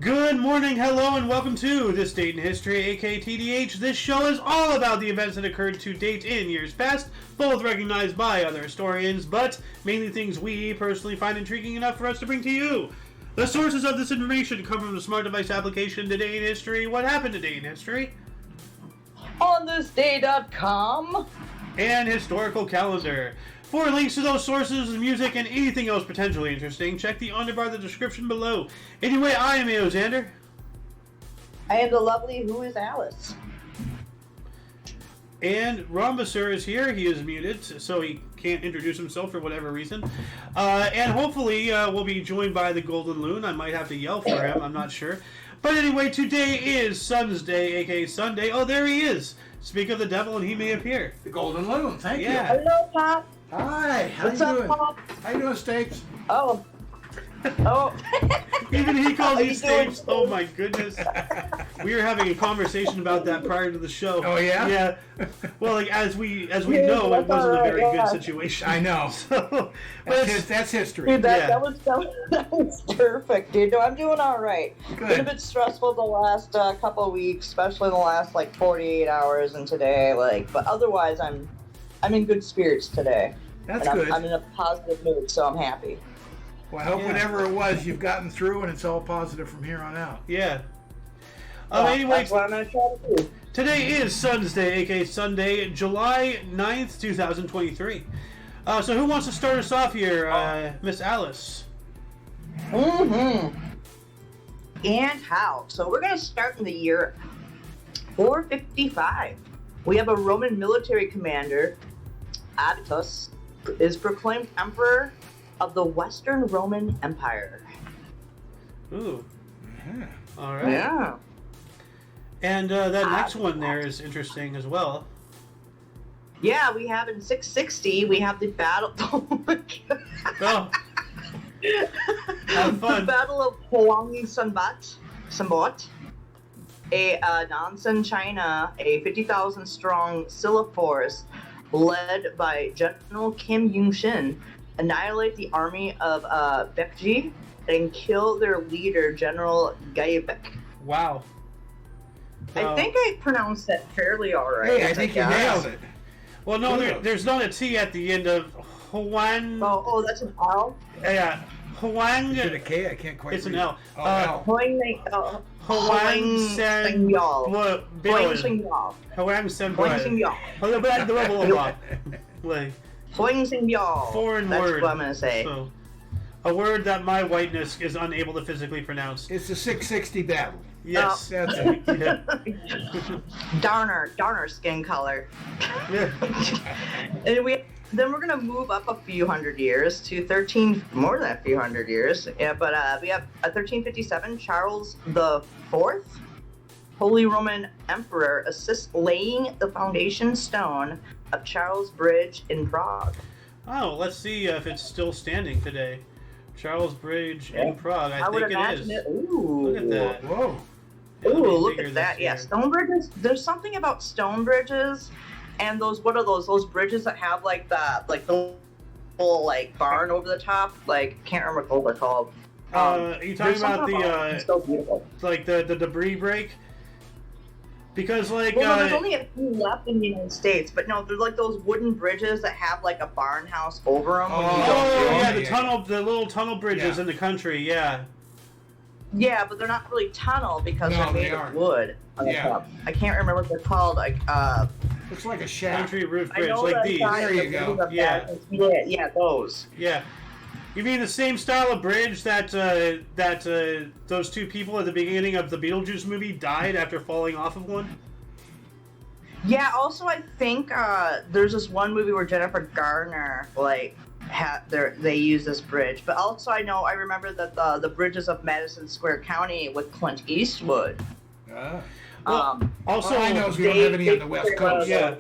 Good morning, hello, and welcome to This Date in History, aka TDH. This show is all about the events that occurred to date in years past, both recognized by other historians, but mainly things we personally find intriguing enough for us to bring to you. The sources of this information come from the smart device application Today in History. What happened today in history? On thisday.com and historical calendar. For links to those sources, music, and anything else potentially interesting, check the underbar of the description below. Anyway, I am Xander. I am the lovely Who is Alice. And Rhombusur is here. He is muted, so he can't introduce himself for whatever reason. And hopefully we'll be joined by the Golden Loon. I might have to yell for him, I'm not sure. But anyway, today is Sun's Day, aka Sunday. Oh, there he is. Speak of the devil and he may appear. The Golden Loon, thank you. Hello, Pop. Hi, how What's you up, doing? Pop? How you doing, Steaks? Oh. Even he calls How these you doing, things. Oh my goodness. We were having a conversation about that prior to the show. Oh yeah? Yeah. Well, like as we know, it That's wasn't a alright, very yeah. good situation. I know. So, but That's history. Dude, Yeah. that was perfect, dude. No, I'm doing all right. Good. Been a bit stressful the last couple of weeks, especially the last 48 hours and today. But otherwise, I'm in good spirits today. That's And good. I'm in a positive mood, so I'm happy. Well, I hope Yeah. whatever it was, you've gotten through and it's all positive from here on out. yeah. Anyway, Anyway, that's what I'm gonna try to do. today is Sun's Day, aka Sunday, July 9th, 2023. So who wants to start us off here? Miss Alice. Mm-hmm. And how? So we're gonna start in the year 455. We have a Roman military commander, Avitus, is proclaimed emperor of the Western Roman Empire. Ooh. Yeah. All right. Yeah. And that next one there is interesting as well. Yeah, we have in 660, we have the battle. Oh my God. Oh, have The fun. Battle of Huang Sanbot, a Nansen, China, a 50,000 strong Silla force led by General Kim Yun-shin, annihilate the army of Baekje and kill their leader, General Gaibek. Wow. I think I pronounced that fairly alright. Hey, I think you nailed it. Well, no, Good. there's not a T at the end of Huang. Oh, that's an L? Yeah, Huang. Is it a K? I can't quite It's an read. L. Oh, L. Huang Huang Sengyal. Huang Bill. Sengyal. Huang Sen. Huang Sengyal. Hello, back the rebel. Like Huang Sengyal. foreign That's word. what I'm gonna say. So, a word that my whiteness is unable to physically pronounce. It's the 660 battle. Yes. That's it. Yeah. Darner skin color. Yeah. And then we're gonna move up a few hundred years to more than a few hundred years. Yeah, but we have 1357. Charles the Fourth, Holy Roman Emperor, assists laying the foundation stone of Charles Bridge in Prague. Oh, let's see if it's still standing today. Charles Bridge in Prague. I would think it imagine is. it. Ooh. Look at that. Whoa. Yeah, let me Ooh, look figure at that. this Yeah, here. stone bridges. There's something about stone bridges and those, what are those? Those bridges that have the little barn over the top? Can't remember what they're called. Are you talking There's about something the it's so beautiful. the debris break? Because Well, no, there's only a few left in the United States, but no, there's those wooden bridges that have a barn house over them. oh yeah, the little tunnel bridges Yeah. in the country, yeah. Yeah, but they're not really tunnel because No, they're made they of aren't. wood. Yeah. I can't remember what they're called. Looks like a shack. Country roof I bridge, know like that these. guy- There you go. Yeah. Yeah, those. Yeah. You mean the same style of bridge that those two people at the beginning of the Beetlejuice movie died after falling off of one? Yeah, also I think there's this one movie where Jennifer Garner they use this bridge, but also I remember that the bridges of Madison Square County with Clint Eastwood. Ah. Well, also, All I know is we don't have any on the West Coast. Yeah.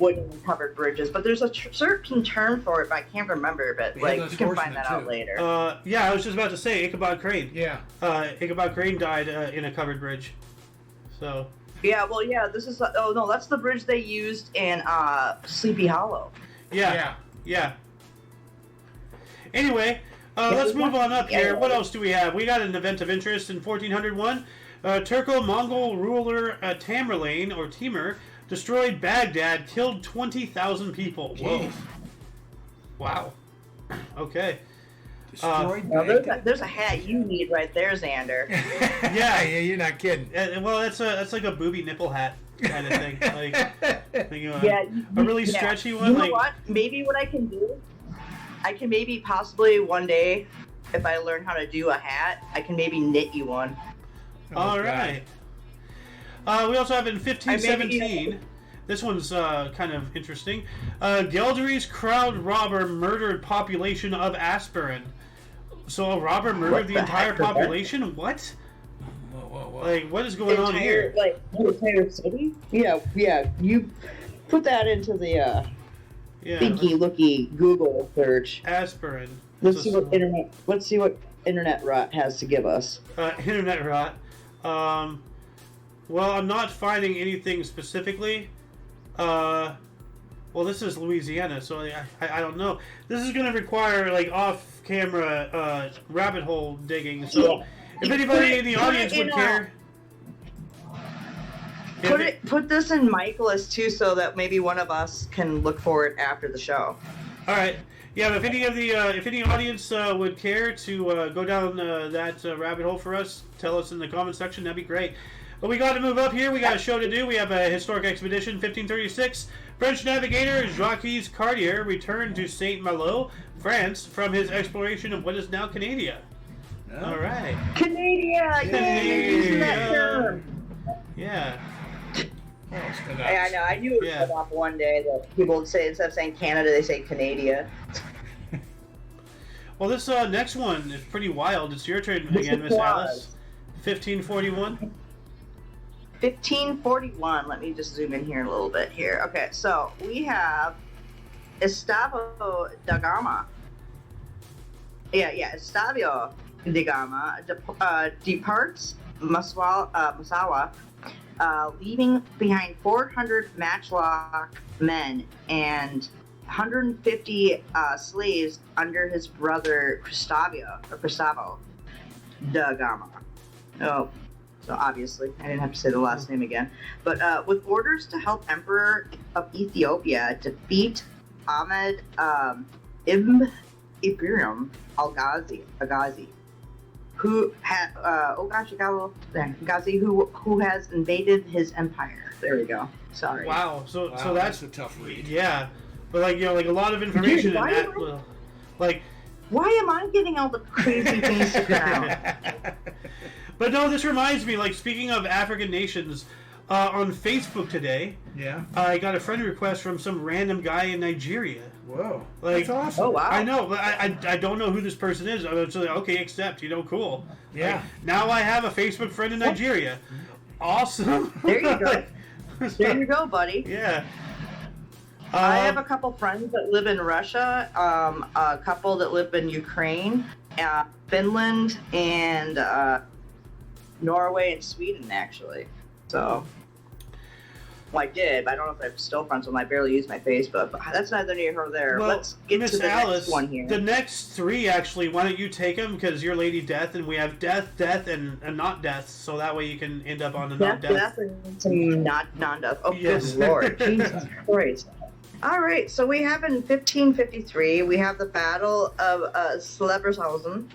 Wooden covered bridges, but there's a certain term for it, but I can't remember. But We have those you can find horsemen, that out too. later. yeah, I was just about to say Ichabod Crane. Yeah. Ichabod Crane died in a covered bridge. So. Yeah, well, yeah, this is oh no, that's the bridge they used in Sleepy Hollow. Yeah. Anyway, Let's move on up here. What else do we have? We got an event of interest in 1401. Turco-Mongol ruler Tamerlane, or Timur, destroyed Baghdad, killed 20,000 people. Whoa. Wow. Okay. Destroyed Now Baghdad? there's a hat you need right there, Xander. Yeah, you're not kidding. Well, that's like a booby nipple hat kind of thing. Like, Yeah, a really stretchy one. You know what? Maybe what I can do, I can maybe possibly one day, if I learn how to do a hat, I can maybe knit you one. All right. We also have in 1517. This one's kind of interesting. Geldery's crowd robber murdered population of Aspirin. So a robber murdered the entire population? What? Whoa. Like, what is going on here? Like, the entire city? Yeah. You put that into the thinky looky Google search. Aspirin. Let's see what internet rot has to give us. Internet rot. Well, I'm not finding anything specifically. Well, this is Louisiana, so I don't know. This is going to require, like, off-camera rabbit hole digging, so if anybody in the audience would care... Put this in Michaelis, too, so that maybe one of us can look for it after the show. All right. Yeah, if any audience would care to go down that rabbit hole for us, tell us in the comment section. That'd be great. But we got to move up here. We got a show to do. We have a historic expedition, 1536. French navigator Jacques Cartier returned to Saint Malo, France, from his exploration of what is now Canada. Oh. All right. Canada! Yay! Using that term. Yeah. Hey, I know. I knew it would come off one day that people would say, instead of saying Canada, they say Canada. Well, this next one is pretty wild. It's your turn again, Miss Alice. 1541. 1541. Let me just zoom in here a little bit here. Okay, so we have Estavo da Gama. Estavio da Gama departs Massawa, leaving behind 400 matchlock men and 150 slaves under his brother Cristavo da Gama. Oh, so obviously I didn't have to say the last name again. But with orders to help Emperor of Ethiopia defeat Ahmed Ibn Ibrahim Al-Ghazi, who has invaded his empire. There we go. Sorry. Wow. So that's a tough read. Yeah, but like a lot of information in that. Why am I getting all the crazy things now? But no, this reminds me. Like, speaking of African nations, on Facebook today, I got a friend request from some random guy in Nigeria. Whoa, like, that's awesome. Oh wow! I know, but I don't know who this person is. I was like, okay, accept. Cool. Yeah. Like, now I have a Facebook friend in Nigeria. Awesome. There you go. There you go, buddy. Yeah. I have a couple friends that live in Russia, a couple that live in Ukraine, Finland, and Norway and Sweden, actually. So, well, I did, but I don't know if I'm still friends with them. I barely use my Facebook, but that's neither here nor there. Well, let's get Miss to the Alice, next one here. The next three, actually, why don't you take them? Because you're Lady Death, and we have Death, and not Death, so that way you can end up on the non-Death. Death and some non-Death. Oh, yes. Good Lord. Jesus Christ. All right, so we have in 1553, we have the Battle of Slebershausen.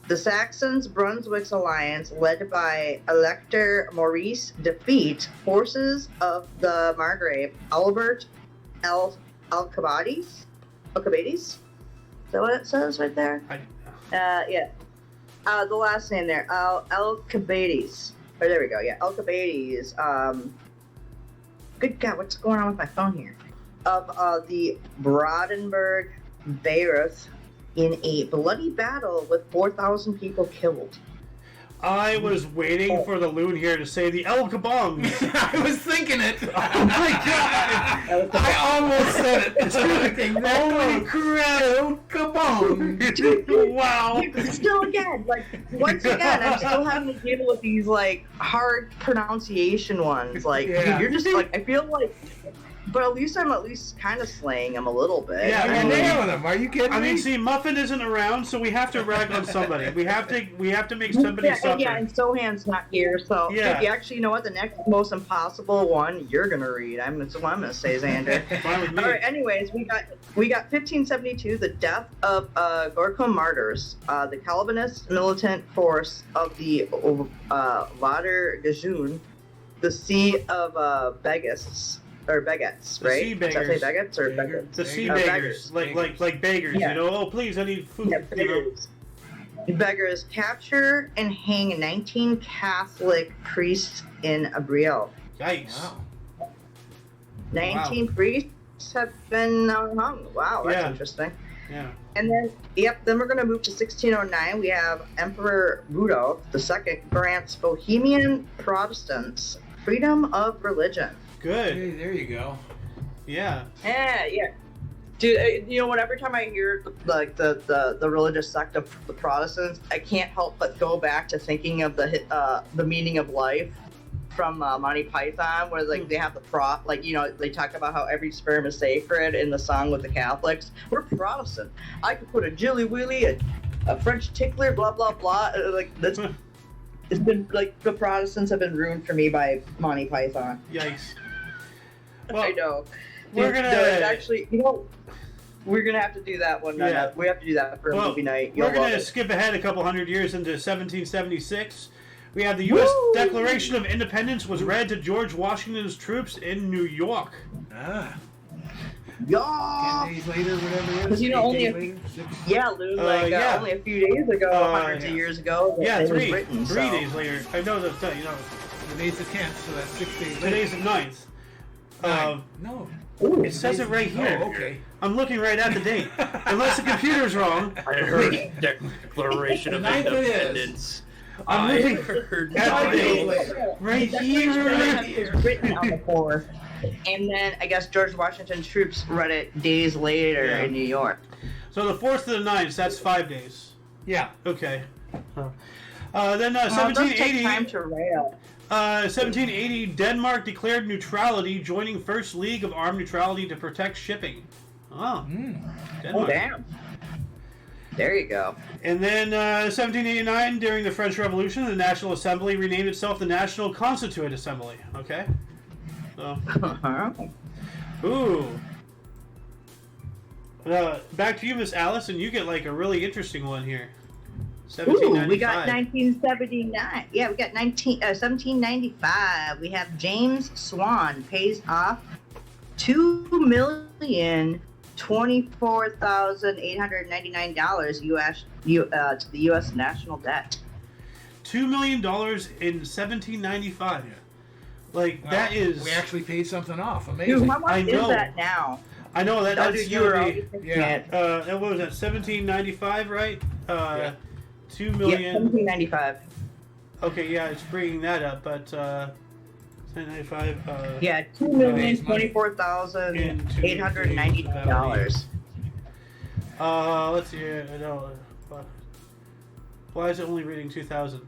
The Saxons-Brunswick's alliance, led by Elector Maurice, defeat forces of the Margrave Albert Alcibiades. Is that what it says right there? Yeah. The last name there, Alcibiades. Oh, there we go. Yeah, Alcibiades. Good God, what's going on with my phone here? Of the Brandenburg Bayreuth in a bloody battle with 4,000 people killed. I was waiting for the loon here to say the El Kabongs. I was thinking it. Oh my God! I almost said it. Holy crap! El Kabong. Wow. Still again, once again, I'm still having to deal with these hard pronunciation ones. Dude, you're just I feel like But at least I'm kind of slaying him a little bit. Yeah, You're nailing them. Are you kidding I me? mean, see, Muffin isn't around, so we have to rag on somebody. We have to make somebody suffer. Yeah, and Sohan's not here, so Yeah. actually, you know what? The next most impossible one you're gonna read. That's what I'm gonna say, Xander. Fine with me. All right. Anyways, we got 1572, the death of Gorkha martyrs, the Calvinist militant force of the Vater Gajun, the See of Begists. Or Beggets, The right? sea Did I say beggars. Beggets or Beggar. Beggets? The sea Beggars. beggars, like beggars, Yeah. you know. Oh, please, I need food. Yeah, you know? beggars. Beggars capture and hang 19 Catholic priests in Abril. Yikes! Wow. 19 priests have been hung. Wow, that's Yeah. interesting. Yeah. And then, then we're going to move to 1609. We have Emperor Rudolf II grants Bohemian Protestants freedom of religion. Good. Hey, there you go. Yeah. Yeah. Dude, you know what? Every time I hear like the religious sect of the Protestants, I can't help but go back to thinking of the meaning of life from Monty Python, where like they have they talk about how every sperm is sacred in the song with the Catholics. We're Protestant. I could put a jilly willy, a French tickler, blah blah blah. Like that's. It's been like the Protestants have been ruined for me by Monty Python. Yikes. I Well, know. we're gonna actually, we're gonna have to do that one. Yeah. We have to do that for a movie night. We're You'll going love to it. skip ahead a couple hundred years into 1776. We have the U.S. Woo! Declaration of Independence was read to George Washington's troops in New York. Ah. Yeah. 10 days later, whatever it is. Because, 8 only days a- later, 6. Yeah, Lou. yeah. Only a few days ago, hundreds yeah. of years ago. that Yeah, it was three written, days later. I know that, Today's the 10th, so that's 6 days later. today's the 9th. No. Ooh. It says it right here. Oh, okay. I'm looking right at the date. Unless the computer's wrong. I heard Declaration of The ninth it is. Independence. I'm I looking heard at the date. later. Right The here. Declaration was written on the 4th. And then I guess George Washington's troops read it days later Yeah. in New York. So the 4th to the 9th, that's 5 days. Yeah. Okay. Then It does take 1780. time to rail. 1780, Denmark declared neutrality, joining First League of Armed Neutrality to protect shipping. Oh, Oh, Denmark. damn. There you go. And then 1789, during the French Revolution, the National Assembly renamed itself the National Constituent Assembly. Okay. So, ooh. Back to you, Miss Alice, and you get like a really interesting one here. Ooh, we got 1795. 1979. Yeah, we got 1795. We have James Swan pays off $2,024,899 to the U.S. national debt. $2 million in 1795. Like Wow. that is. We actually paid something off. Dude, Amazing. how I much know. is that now? I know that. Oh, That's dude, you were gonna always be. thinking Yeah. it. That what was that? 1795, right? Yeah. 2 Yeah, million. 1795. Okay, yeah, it's bringing that up, but 1795. Yeah, $2,024,899. Let's see here. I know. Why is it only reading 2,000?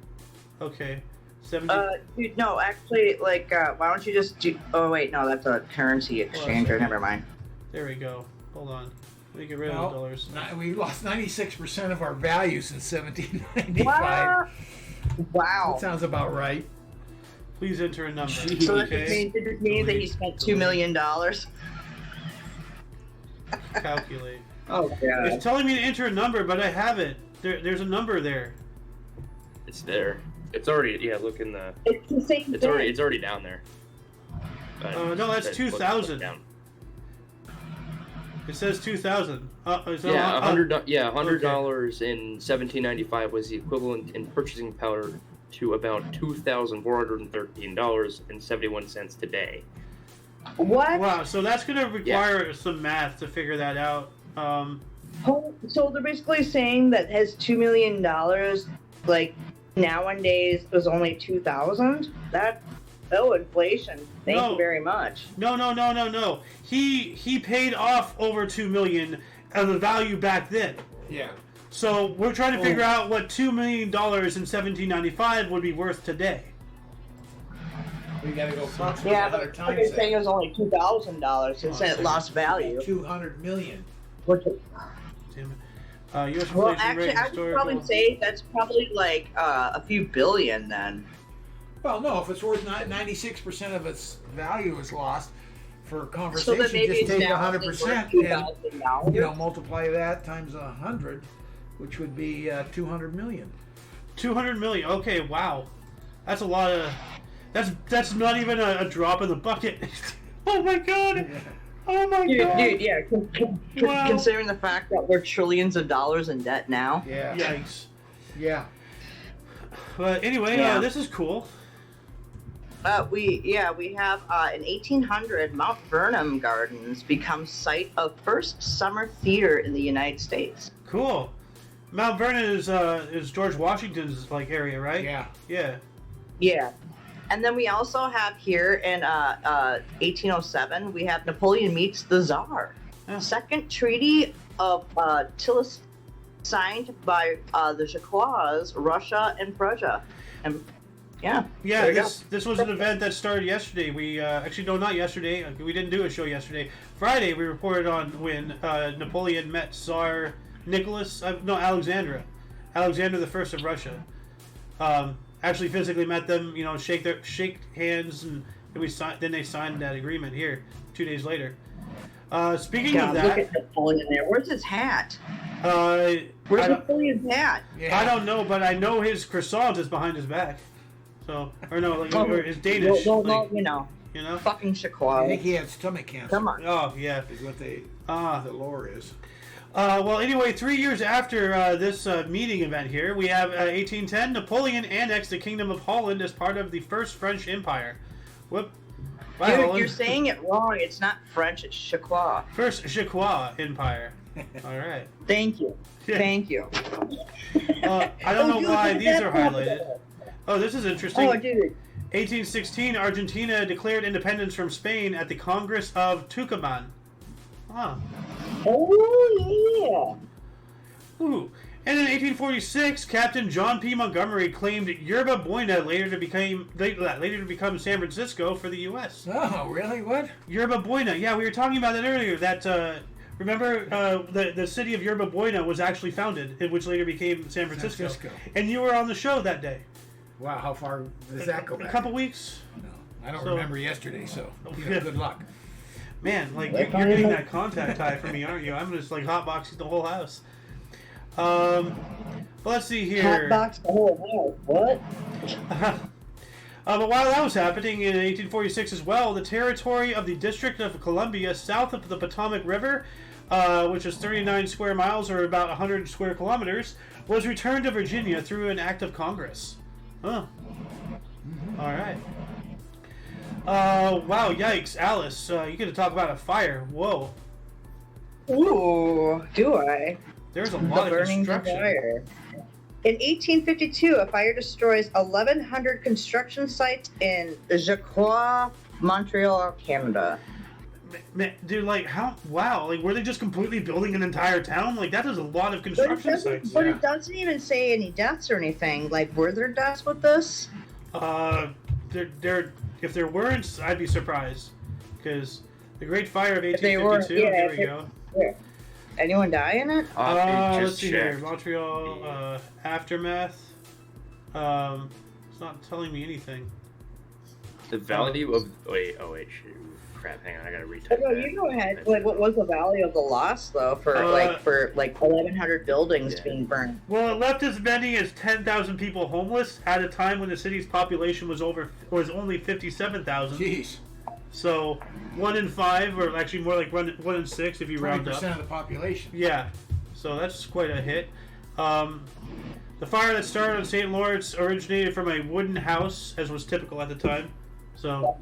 Okay. 17. Dude, no, actually, like, why don't you just do? Oh wait, no, that's a currency exchanger. Never mind. There we go. Hold on. Let me get rid of Well, the dollars. we lost 96% of our value since 1795. Wow. That sounds about right. Please enter a number. So that just Okay. means, it just means that he spent $2 million. Calculate. Oh god. It's telling me to enter a number, but I have it. There's a number there. It's there. It's already, yeah, look in the, It's the same it's thing. already down there. No, that's Look 2,000. down. It says 2,000. Yeah, $100 in 1795 was the equivalent in purchasing power to about $2,413.71 today. What? Wow, so that's going to require some math to figure that out. So they're basically saying that his $2 million, like, nowadays was only 2,000? Inflation. Thank No. you very much. No. He paid off over $2 million of the value back then. Yeah. So we're trying to figure out what $2 million in 1795 would be worth today. We got to go from Yeah, but 100 they're times saying it that. was only $2,000 since it lost value. 200 million. Which, Damn it. U.S. well, inflation actually, rate I would probably historical. say that's probably like a few billion then. Well, no, if it's worth 96% of its value is lost for So conversation, then maybe just it's take now 100% and $2,000. multiply that times 100, which would be 200 million. 200 million. Okay, wow. That's a lot of. That's not even a drop in the bucket. Oh my god. Oh my god. Dude, yeah. Wow. Considering the fact that we're trillions of dollars in debt now. Yeah. Yikes. Yeah. But anyway, Yeah. this is cool. We have in 1800 Mount Vernon Gardens become site of first summer theater in the United States. Cool. Mount Vernon is George Washington's like area, right? Yeah. Yeah. Yeah. And then we also have here in 1807 we have Napoleon meets the Tsar. Yeah. Second treaty of Tillis signed by the Jacquois, Russia and Prussia. And yeah. Yeah, there you this was an event that started yesterday. We actually no, not yesterday. We didn't do a show yesterday. Friday we reported on when Napoleon met Tsar Alexandra the First of Russia. Actually physically met them. You know, shake hands, and then they signed that agreement here 2 days later. Speaking God, of that, look at Napoleon there. Where's his hat? I Where's don't- Napoleon's hat? Yeah. I don't know, but I know his croissant is behind his back. So, or no, like, Oh, or his Danish. Well, like, you know, you know? fucking I Jacquois. think he had stomach cancer. Come on. Oh, yeah. Is what the lore is. Well, anyway, 3 years after this meeting event here, we have 1810. Napoleon annexed the Kingdom of Holland as part of the First French Empire. Whoop. Wow, Dude, Holland. you're saying it wrong. It's not French, it's Jacquois. First Jacquois Empire. All right. Thank you. Yeah. Thank you. I don't know dude, why look at these that are map. highlighted. Oh, this is interesting. Oh, dude. 1816, Argentina declared independence from Spain at the Congress of Tucumán. Huh. Oh, yeah. Ooh. And in 1846, Captain John P. Montgomery claimed Yerba Buena later to become San Francisco for the U.S. Oh, really? What? Yerba Buena, yeah, we were talking about that earlier. That remember, the city of Yerba Buena was actually founded, which later became San Francisco. And you were on the show that day. Wow, how far does that go A back? couple weeks. No, I don't So- remember yesterday, so good luck. Man, like you're getting that contact high from me, aren't you? I'm just like hotboxing the whole house. Well, let's see here. Hotbox the whole house. What? But while that was happening in 1846 as well, the territory of the District of Columbia south of the Potomac River, which is 39 square miles or about 100 square kilometers, was returned to Virginia through an act of Congress. Huh. All right. Wow, yikes. Alice, you get to talk about a fire. Whoa. Ooh, do I? There's a The lot of burning construction. fire. In 1852, a fire destroys 1,100 construction sites in Jacquois, Montreal, Canada. Man, dude, like, how? Wow, like, were they just completely building an entire town? Like, that is a lot of construction sites. But it doesn't even say any deaths or anything. Like, were there deaths with this? If there weren't, I'd be surprised. Because the Great Fire of If they were, 1852, yeah, there if we it- go. Yeah. Anyone die in it? Let's see here. Montreal, aftermath. It's not telling me anything. The value of wait, shoot. Crap, hang on, I gotta Oh, retype no, that. you go ahead. Like, what was the value of the loss though for 1,100 buildings Yeah. being burned? Well, it left as many as 10,000 people homeless at a time when the city's population was only 57,000. Jeez. So 1 in 5, or actually more like 1 in 6 if you round up. 20% of the population. Yeah, so that's quite a hit. The fire that started on St. Lawrence originated from a wooden house, as was typical at the time. So,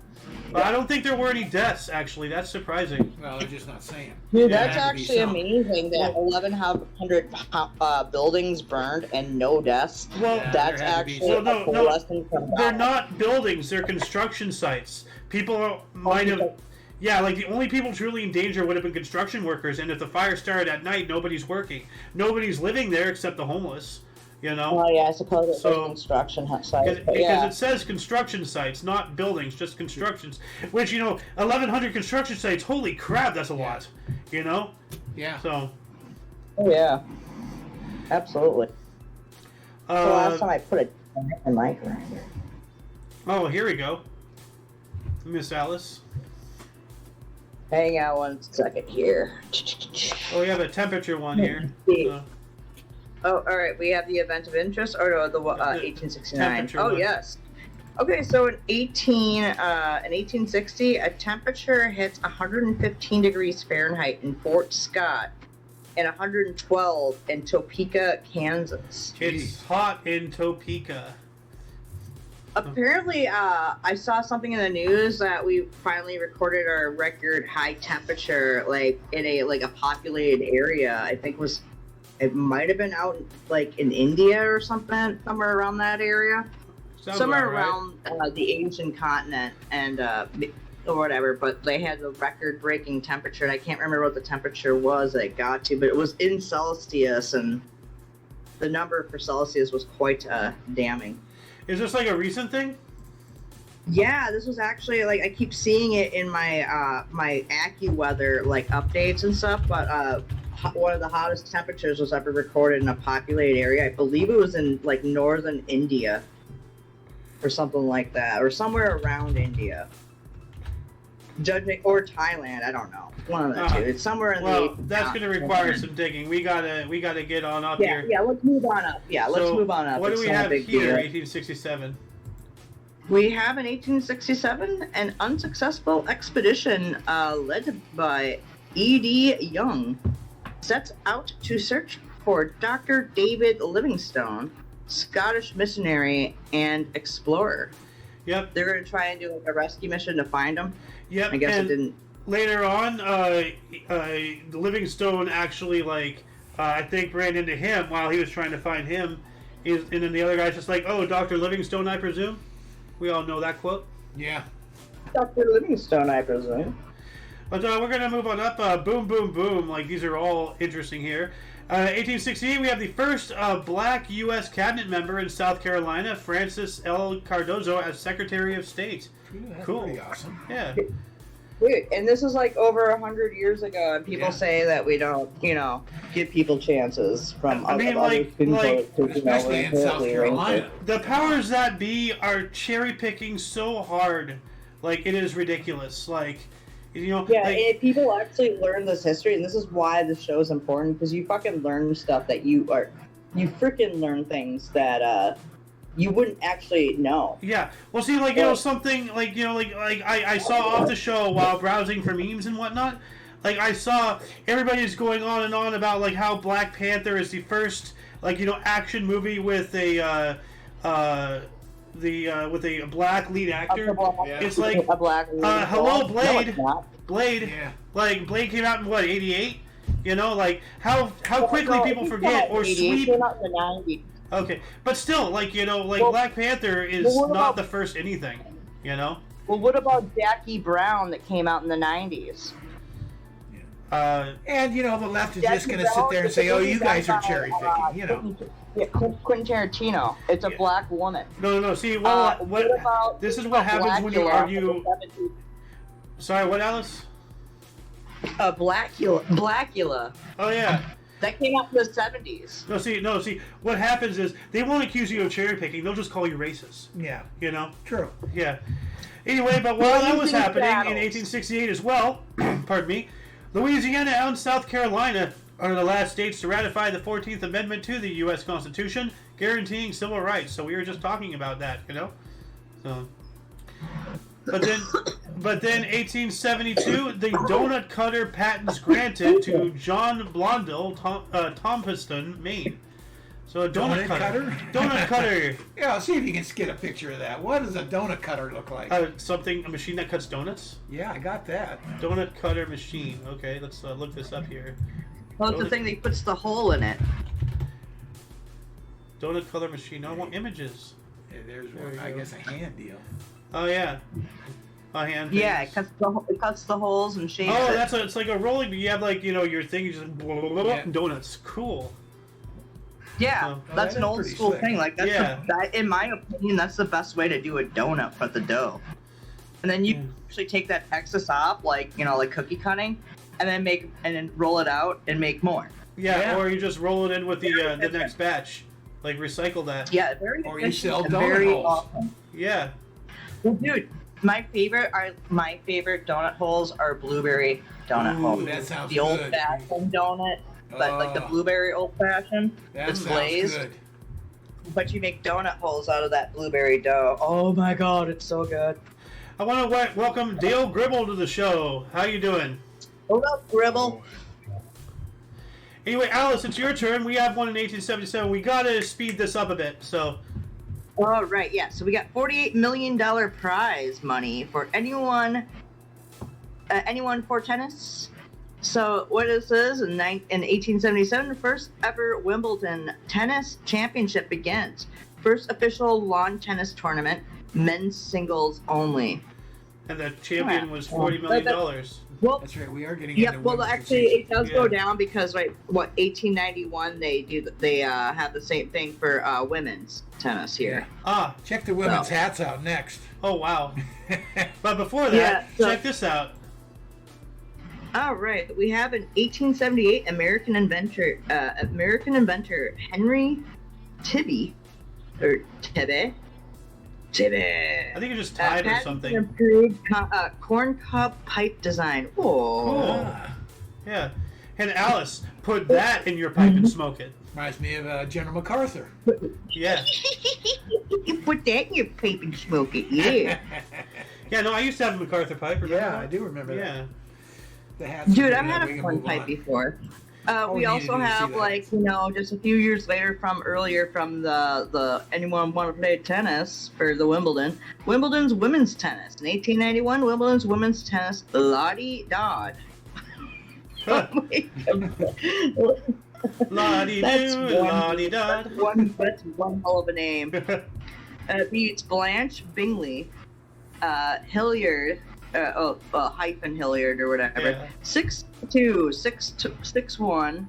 but I don't think there were any deaths, actually. That's surprising. Well, they're just not saying. Dude, Yeah, that's it had to be actually some. amazing that 1,100 buildings burned and no deaths. Well, Yeah, That's there had to be actually some. Well, a no, lesson from they're God. not buildings, they're construction sites. People might have... Yeah, like the only people truly in danger would have been construction workers, and if the fire started at night, nobody's working. Nobody's living there except the homeless. You know? Oh yeah, I suppose it's So- a construction site. But Because yeah. it says construction sites, not buildings, just constructions. Which, 1,100 construction sites, holy crap, that's a lot. You know? Yeah. So, Oh yeah. Absolutely. The last time I put it in my microwave. oh, here we go. Miss Alice. Hang on 1 second here. Oh, we have a temperature one here. Oh, all right. We have the event of interest, or no, the 1869. temperature Oh, one. yes. Okay, so in 1860, a temperature hits 115 degrees Fahrenheit in Fort Scott, and 112 in Topeka, Kansas. It's hot in Topeka. Apparently, I saw something in the news that we finally recorded our record high temperature, like in a populated area. I think it might have been out like in India or something, somewhere around that area, Sounds somewhere about right. around the Asian continent, and or whatever. But they had the record-breaking temperature, and I can't remember what the temperature was that it got to, but it was in Celsius, and the number for Celsius was quite damning. Is this like a recent thing? Yeah, this was actually like I keep seeing it in my my AccuWeather like updates and stuff. But one of the hottest temperatures was ever recorded in a populated area. I believe it was in like northern India, or something like that, or somewhere around India. Judging or Thailand, I don't know. One of the two. It's somewhere in Well, the. that's going to require some digging. We gotta get on up Yeah, here. yeah. Let's move on up. Yeah, let's So, move on up. What do It's we not a have big here? deal. 1867. We have in 1867 an unsuccessful expedition led by E.D. Young sets out to search for Dr. David Livingstone, Scottish missionary and explorer. Yep. They're going to try and do like a rescue mission to find him. Yep. I guess and it didn't. later on, Livingstone actually I think ran into him while he was trying to find him. And then the other guy's just like, "Oh, Dr. Livingstone, I presume." We all know that quote. Yeah. Dr. Livingstone, I presume. But we're going to move on up. Boom, boom, boom. Like, these are all interesting here. 1868, we have the first black U.S. cabinet member in South Carolina, Francis L. Cardozo, as Secretary of State. Ooh, that's Cool. pretty awesome. Yeah. Wait, and this is like over 100 years ago, and people Yeah. say that we don't, give people chances from I mean, other like- people like- to, Especially in South inherently Carolina. The powers that be are cherry picking so hard. Like, it is ridiculous. Like, Yeah, like, and people actually learn this history, and this is why the show is important, because you fucking learn stuff that you freaking learn things that you wouldn't actually know. yeah. Well, see, like, something, like, I saw off the show while browsing for memes and whatnot. Like, I saw everybody's going on and on about, like, how Black Panther is the first, like, action movie with a black lead actor. Yeah. It's like, a black hello, No, Blade. it's not. Blade. Yeah. Like, Blade came out in, what, 88? Like, how quickly No, people it forget came out or in the 80s, sweep. it came out in the 90s. Okay, but still, like, Well, Black Panther is what not about- the first anything, Well, what about Jackie Brown that came out in the 90s? And, the left is Jackie just going to sit Brown there and is say, the oh, movie you guys are by, cherry picking, Quentin Tarantino. It's a Yeah. black woman. No. See, well, What about this is what happens when you Blackula argue. from the 70s? Sorry, what, Alice? Blackula. Oh yeah. That came out in the 70s. No, see. What happens is they won't accuse you of cherry picking. They'll just call you racist. Yeah, Yeah. true. Anyway, but while that was Using happening battles. in 1868 as well, pardon me, Louisiana and South Carolina are the last states to ratify the 14th Amendment to the U.S. Constitution, guaranteeing civil rights. So we were just talking about that, So, but then 1872, the donut cutter patents granted to John Blondell, Thompston, Maine. So a donut cutter. Donut cutter. Yeah, I'll see if you can get a picture of that. What does a donut cutter look like? A machine that cuts donuts. Yeah, I got that. Donut cutter machine. Okay, let's look this up here. Well, it's the thing that puts the hole in it. Donut color machine. No, I want images. Yeah, there's There one. we I go. guess a hand deal. Oh yeah, a hand. Yeah, things. it cuts the holes and shapes Oh, it. it's like a rolling. You have your thing. You just Yeah. donuts. Cool. Yeah, Oh, that's an old pretty school slick. thing. Like that's Yeah. that, in my opinion, that's the best way to do a donut for the dough. And then you actually take that excess off, like like cookie cutting, and then roll it out and make more. Yeah, or you just roll it in with the next batch. Like, recycle that. Yeah, very Or you efficient sell and donut very holes. awesome. Yeah. Well, dude, my favorite donut holes are blueberry donut Ooh, holes. that sounds The old good. fashioned donut, but like the Oh. blueberry old fashioned. That It's sounds glazed, good. but you make donut holes out of that blueberry dough. Oh my god, it's so good. I want to welcome Dale Gribble to the show. How you doing? Hold up, Gribble. Anyway, Alice, it's your turn. We have one in 1877. We gotta speed this up a bit, so... All right, yeah. So we got $48 million prize money for anyone for tennis. So what this is, in 1877, the first ever Wimbledon tennis championship begins. First official lawn tennis tournament, men's singles only. And the champion was $40 million. Well, That's right. We are getting yeah. into Well, women's actually, season. it does go down because 1891 they have the same thing for women's tennis here. Ah, Check the women's hats out next. oh wow. But before that, check this out. All right, we have an 1878 American inventor Henry Tibby. I think you just tied or patented something. an improved corn cob pipe design. Oh, Ah, Yeah. And Alice, put that in your pipe and smoke it. reminds me of General MacArthur. Yeah. you put that in your pipe and smoke it. Yeah, Yeah, no, I used to have a MacArthur pipe. Remember Yeah, that? I do remember that. Yeah. The hats. dude, are I've good. had We a can corn move pipe on. before. we We need also to have see that. just a few years later from the anyone want to play tennis for the Wimbledon's women's tennis in 1891. Wimbledon's women's tennis Lottie Dodd. La-dee-doo, That's la-dee-da. That's one hell of a name. Beats Blanche Bingley, Hilliard, hyphen Hilliard or whatever. Yeah. 6-2, 6-1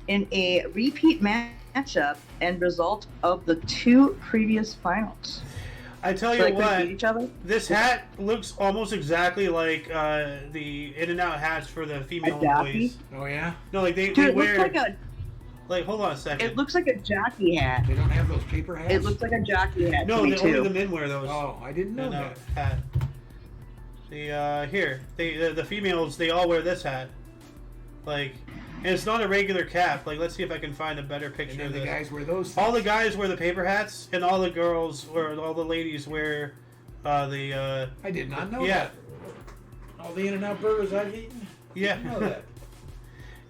in a repeat matchup and result of the two previous finals. I tell So you they couldn't what, beat each other? this hat looks almost exactly like the In-N-Out hats for the female A jockey? employees. Oh yeah, No, like they Dude, it wear... looks like hold on a second. it looks like a jockey hat. they don't have those paper hats. It looks like a jockey hat No, to me only too. the men wear those. Oh, I didn't know In-N-Out that. hat. The females, they all wear this hat. Like, and it's not a regular cap. Like, let's see if I can find a better And picture then of the this. guys wear those. All the things. guys wear the paper hats, and all the girls or all the ladies wear the I did not know yeah. that. All the In-N-Out burgers I've eaten. Yeah. I didn't know that.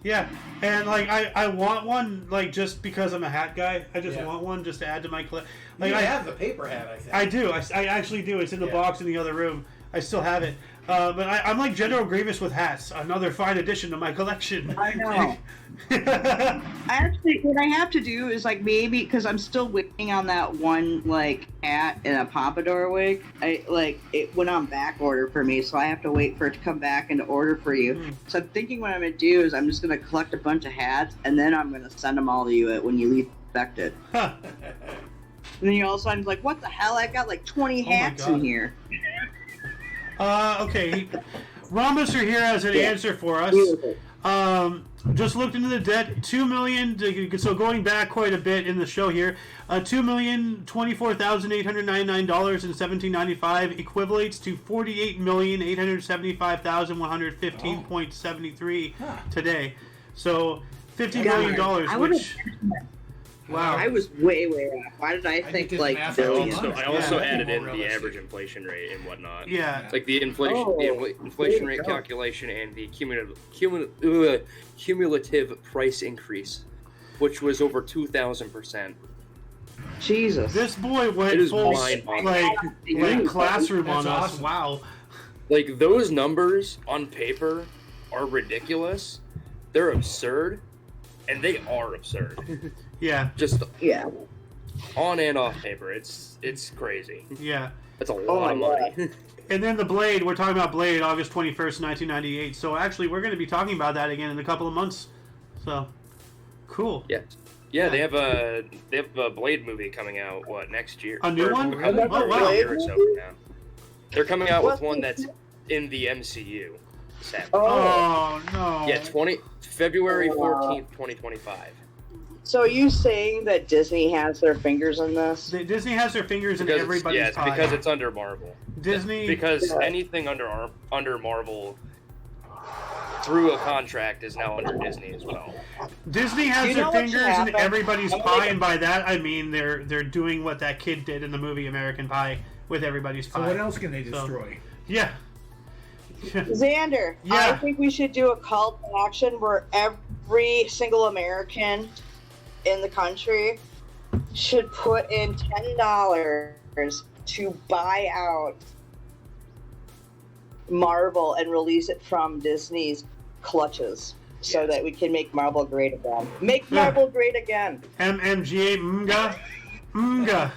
Yeah, and like I want one like just because I'm a hat guy. I just Yeah. want one just to add to my collection. Like Like I have the paper hat. I think. I do. I actually do. It's in the Yeah. box in the other room. I still have it. But I'm like General Grievous with hats. Another fine addition to my collection. I know. Actually, what I have to do is like maybe because I'm still waiting on that one like hat and a pompadour wig. It went on back order for me, so I have to wait for it to come back into order for you. Hmm. So I'm thinking what I'm gonna do is I'm just gonna collect a bunch of hats and then I'm gonna send them all to you when you least expect it. Huh. And then you all of a sudden like, what the hell? I got like 20 Oh my hats God. in here. Okay. Rhombus here has an answer for us. Just looked into the debt. $2 million. So going back quite a bit in the show here, $2,024,899 in 1795 equivalates to $48,875,115.73 today. So $50 million, I would've- which wow. I was way off. Why did I did think the like math billions? on I also Yeah. added in More the realistic. average inflation rate and whatnot. Yeah. Like the inflation, inflation rate calculation and the cumulative price increase, which was over 2,000%. Jesus. This boy It went is full mind-boggling. like classroom That's on us. awesome. Wow. Like those numbers on paper are ridiculous. They're absurd, and they are absurd. Yeah. Just Yeah. on and off paper, it's crazy. Yeah. That's a Oh lot of my money. And then the Blade, we're talking about Blade, August 21st, 1998. So actually, we're going to be talking about that again in a couple of months. So, cool. Yeah. Yeah, they have a Blade movie coming out. What, next year? A new Or one? a couple- Oh, wow. a year or so from now. They're coming out with one that's in the MCU. Sadly. Oh no. Yeah, February 14th, 2025. So are you saying that Disney has their fingers in this? Disney has their fingers in everybody's pie. Because it's under Marvel. Disney. Because anything under Marvel through a contract is now under Disney as well. Disney has their fingers in everybody's pie, and by that I mean they're doing what that kid did in the movie American Pie with everybody's pie. So what else can they destroy? Yeah. Xander, Yeah. I think we should do a call to action where every single American in the country should put in $10 to buy out Marvel and release it from Disney's clutches so that we can make Marvel great again. Make Marvel great again. MMGA mga. Mga.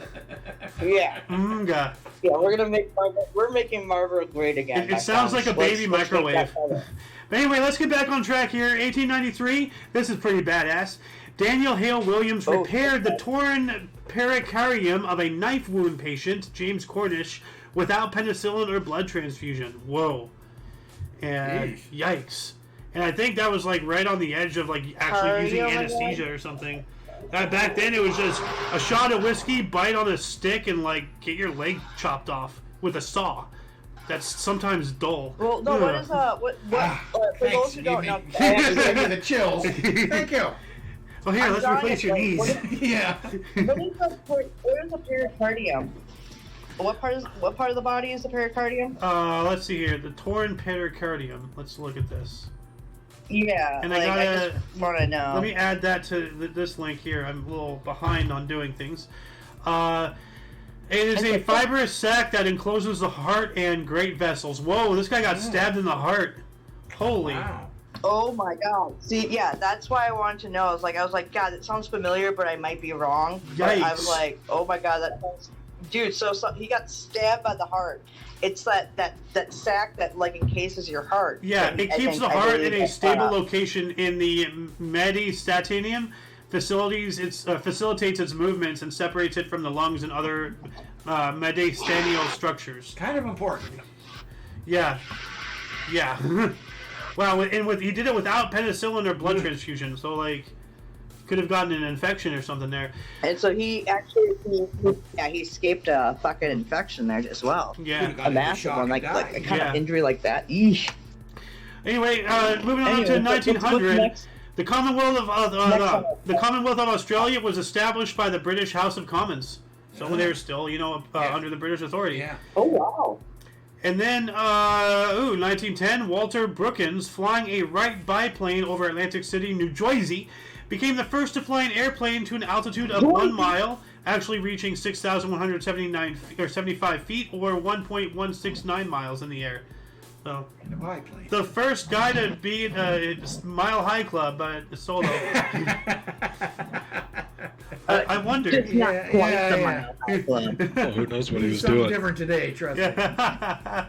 Yeah. Mga. Yeah, we're making Marvel great again. It sounds like a baby Let's make microwave. that better. But anyway, let's get back on track here. 1893. This is pretty badass. Daniel Hale Williams repaired the torn pericardium of a knife wound patient, James Cornish, without penicillin or blood transfusion. Whoa. And yikes. And I think that was like right on the edge of like actually using anesthesia or something. Back then it was just a shot of whiskey, bite on a stick, and like get your leg chopped off with a saw. That's sometimes dull. Well, no, what is for those who don't know, Give me the chills. Thank you. Well, here, let's replace your knees. Yeah. what is a pericardium? What part of the body is the pericardium? Let's see here. The torn pericardium. Let's look at this. Yeah, And like, I I just want to know. Let me add that to this link here. I'm a little behind on doing things. It is a fibrous sac that encloses the heart and great vessels. Whoa, this guy got stabbed in the heart. Holy. Wow. Oh my god. See, yeah, that's why I wanted to know. I was like, God, it sounds familiar, but I might be wrong. But I was Yikes. like, oh my god, that sounds... Dude, so he got stabbed by the heart. It's that sac that like encases your heart. Yeah, And it I keeps think the I heart believe in a that's stable location in the mediastinium facilities. It facilitates its movements and separates it from the lungs and other mediastinal structures. Kind of important. Yeah. Yeah. Wow, and he did it without penicillin or blood transfusion, so like could have gotten an infection or something there. And so he actually, he escaped a fucking infection there as well. Yeah. A massive one, like a kind Yeah. of injury like that. Eesh. Anyway, moving on to what's 1900. next? The Commonwealth of Australia was established by the British House of Commons. So they're still, under the British authority. Yeah. Oh wow. And then, 1910, Walter Brookins, flying a Wright biplane over Atlantic City, New Jersey, became the first to fly an airplane to an altitude of 1 mile, actually reaching 6,175 feet, or 1.169 miles in the air. So, In a biplane. the first guy to beat a Mile High Club solo. I wonder. Just not Yeah, quite yeah, the yeah. Mile High Club. Well, who knows what he was Something doing? different today, trust me. Yeah.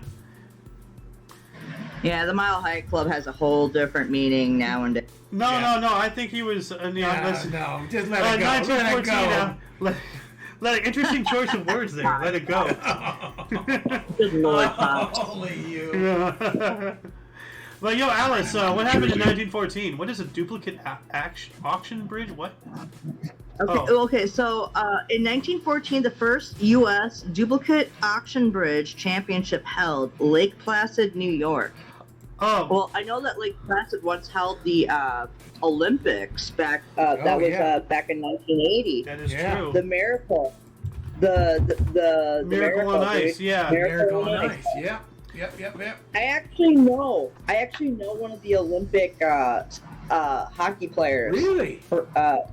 Yeah, the Mile High Club has a whole different meaning nowadays. No, Yeah. no. I think he was. No, just let it go. 1914. Let it Let interesting choice of words there. Let it go. Good Lord, go. Pops. Only you. Well, yo, Alice, what happened in 1914? What is a duplicate auction bridge? What? Okay, so in 1914, the first U.S. duplicate auction bridge championship held Lake Placid, New York. Oh, Well, I know that Lake Placid once held the Olympics back. That Oh, was yeah. back in 1980. that is Yeah. true. The Miracle, the Miracle on Ice, dude. yeah. Miracle on Ice. Yep. I actually know one of the Olympic hockey players. Really? From Eric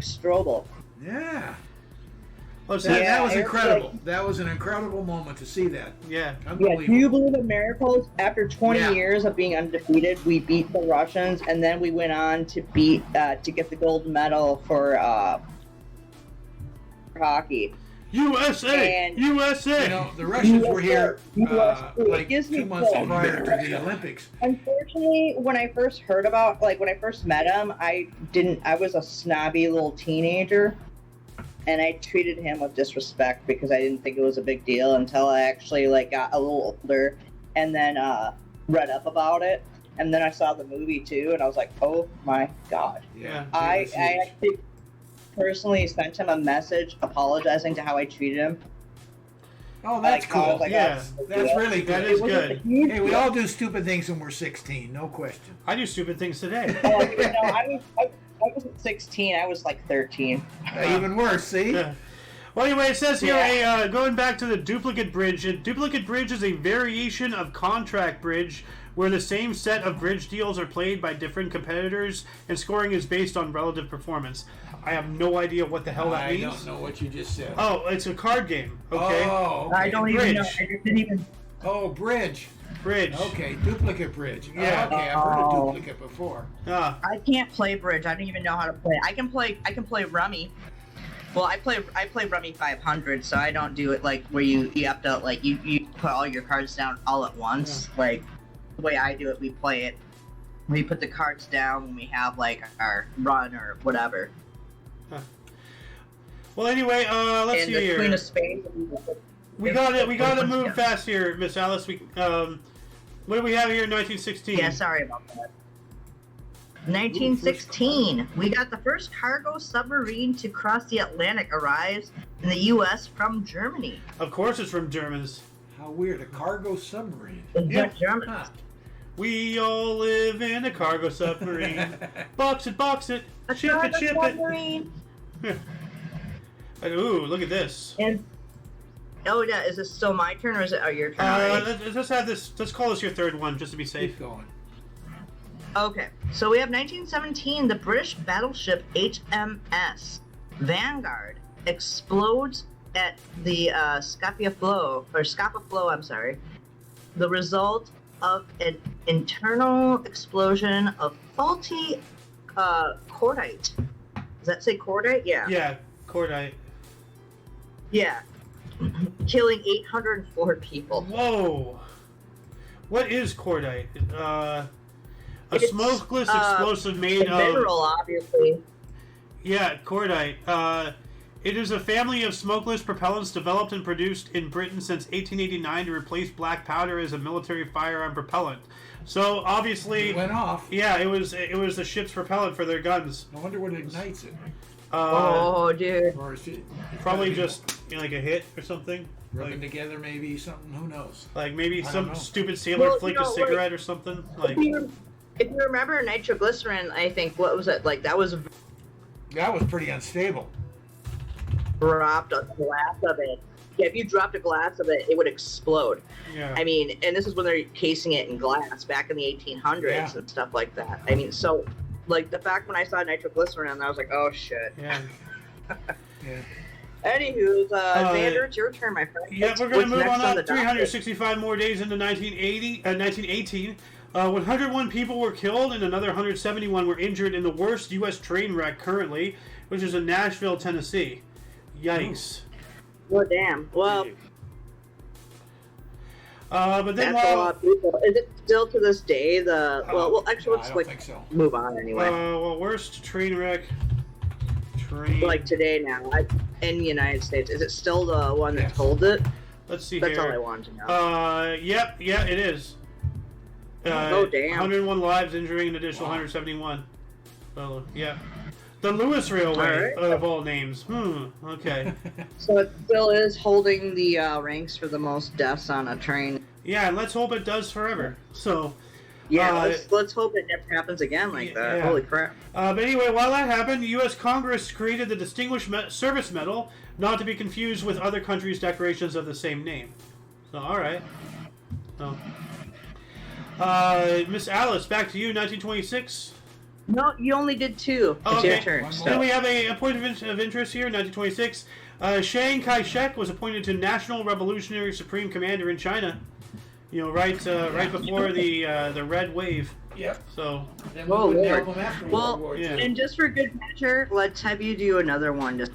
Strobel. Yeah. Well, That was Eric's incredible. like- That was an incredible moment to see that. yeah. Yeah, Unbelievable. do you believe in miracles? After 20 Yeah. years of being undefeated, we beat the Russians, and then we went on to to get the gold medal for hockey. USA! And- USA! You know, the Russians were here like Gives me 2 months chills. prior to the Olympics. Unfortunately, when I first heard about, like, when I first met him, I was a snobby little teenager, and I treated him with disrespect because I didn't think it was a big deal until I actually, like, got a little older, and then read up about it, and then I saw the movie too, and I was like, oh my god. Yeah. I it was huge. actually personally sent him a message apologizing to how I treated him. Oh, that's Like, I was cool. like, Yeah. That's really That good. is It wasn't good. a huge Hey, we deal. all do stupid things when we're 16, no question. I do stupid things today. Oh, you know, I wasn't 16, I was like 13. Even worse, see? Yeah. Well, anyway, it says here, Yeah. going back to the duplicate bridge. A duplicate bridge is a variation of contract bridge where the same set of bridge deals are played by different competitors and scoring is based on relative performance. I have no idea what the hell that I means. don't know what you just said. Oh, it's a card game. Okay. Oh, okay. I don't even know. I Bridge. just didn't even. Oh, bridge. Bridge. Okay, duplicate bridge. Yeah. Okay, I've heard of Oh. duplicate before. Ah, I can't play bridge. I don't even know how to play. I can play rummy. Well, I play rummy 500, so I don't do it like where you have to like you put all your cards down all at once. Like the way I do it, we play it. We put the cards down when we have like our run or whatever. well, anyway, let's And see the here. Queen of Spades. We got it. We got to move Yeah. fast here, Miss Alice. What do we have here in 1916? Yeah, sorry about that. 1916, we got the first cargo submarine to cross the Atlantic arrives in the U.S. from Germany. Of course, it's from Germans. How weird, a cargo submarine. Yeah. Germans. Huh. We all live in a cargo submarine. Box it, A ship cargo it, ship submarine. it. Ooh, look at this. And oh yeah, is this still my turn or is it your turn? already? Let's have this. Let's call this your third one, just to be safe. Keep going. Okay, so we have 1917. The British battleship HMS Vanguard explodes at the Scapa Flow. I'm sorry. The result of an internal explosion of faulty cordite. Does that say cordite? Yeah. Yeah, cordite. Yeah. Killing 804 people. Whoa. What is cordite? A It's, smokeless explosive made A of. mineral, obviously. Yeah, cordite. It is a family of smokeless propellants developed and produced in Britain since 1889 to replace black powder as a military firearm propellant. So obviously, It went off. yeah, it was the ship's propellant for their guns. I wonder what ignites it. Oh, dude. Or is it Probably just like a hit or something. rubbing together, maybe something. Who knows? Like maybe I don't some know. stupid sailor Well, flicked you a know, cigarette or something. Like If you remember nitroglycerin, I think, what was it? Like, that was That was pretty unstable. dropped a glass of it. Yeah, if you dropped a glass of it, it would explode. yeah. I mean, and this is when they're casing it in glass back in the 1800s Yeah. and stuff like that. I mean, so, like, the fact when I saw nitroglycerin, I was like, oh, shit. Yeah. Yeah. Anywho, Xander, it's your turn, my friend. Yeah, we're going to move What's on next up the docket? 365 more days into 1918. 101 people were killed and another 171 were injured in the worst U.S. train wreck currently, which is in Nashville, Tennessee. Yikes. Well, damn. Well, But then that's a lot while... of people. Is it still to this day the... Well, actually, No, let's, I don't like, think so. move on anyway. worst train wreck... Train... Like today now, in the United States, is it still the one that Yes. told it? Let's see That's all I here. wanted to know. Yep, yeah, it is. Oh, damn. 101 lives, injuring an additional 171. So, yeah. The Lewis Railway, All right. of all names. Okay. So it still is holding the ranks for the most deaths on a train. Yeah, and let's hope it does forever. So, Yeah, Uh, let's hope it never happens again like that. yeah. Holy crap. but anyway, while that happened, the U.S. Congress created the Distinguished Service Medal, not to be confused with other countries' decorations of the same name. So, all right. So, Miss Alice, back to you, 1926. No, you only did two. Oh, It's okay. your turn. One more. Then So. we have a point of interest here, 1926. Chiang Kai-shek was appointed to National Revolutionary Supreme Commander in China. You know, right before the Red Wave. Yep. So, Then Oh, we wouldn't Lord. have them after Well, World War II. yeah. And just for good measure, let's have you do another one. Just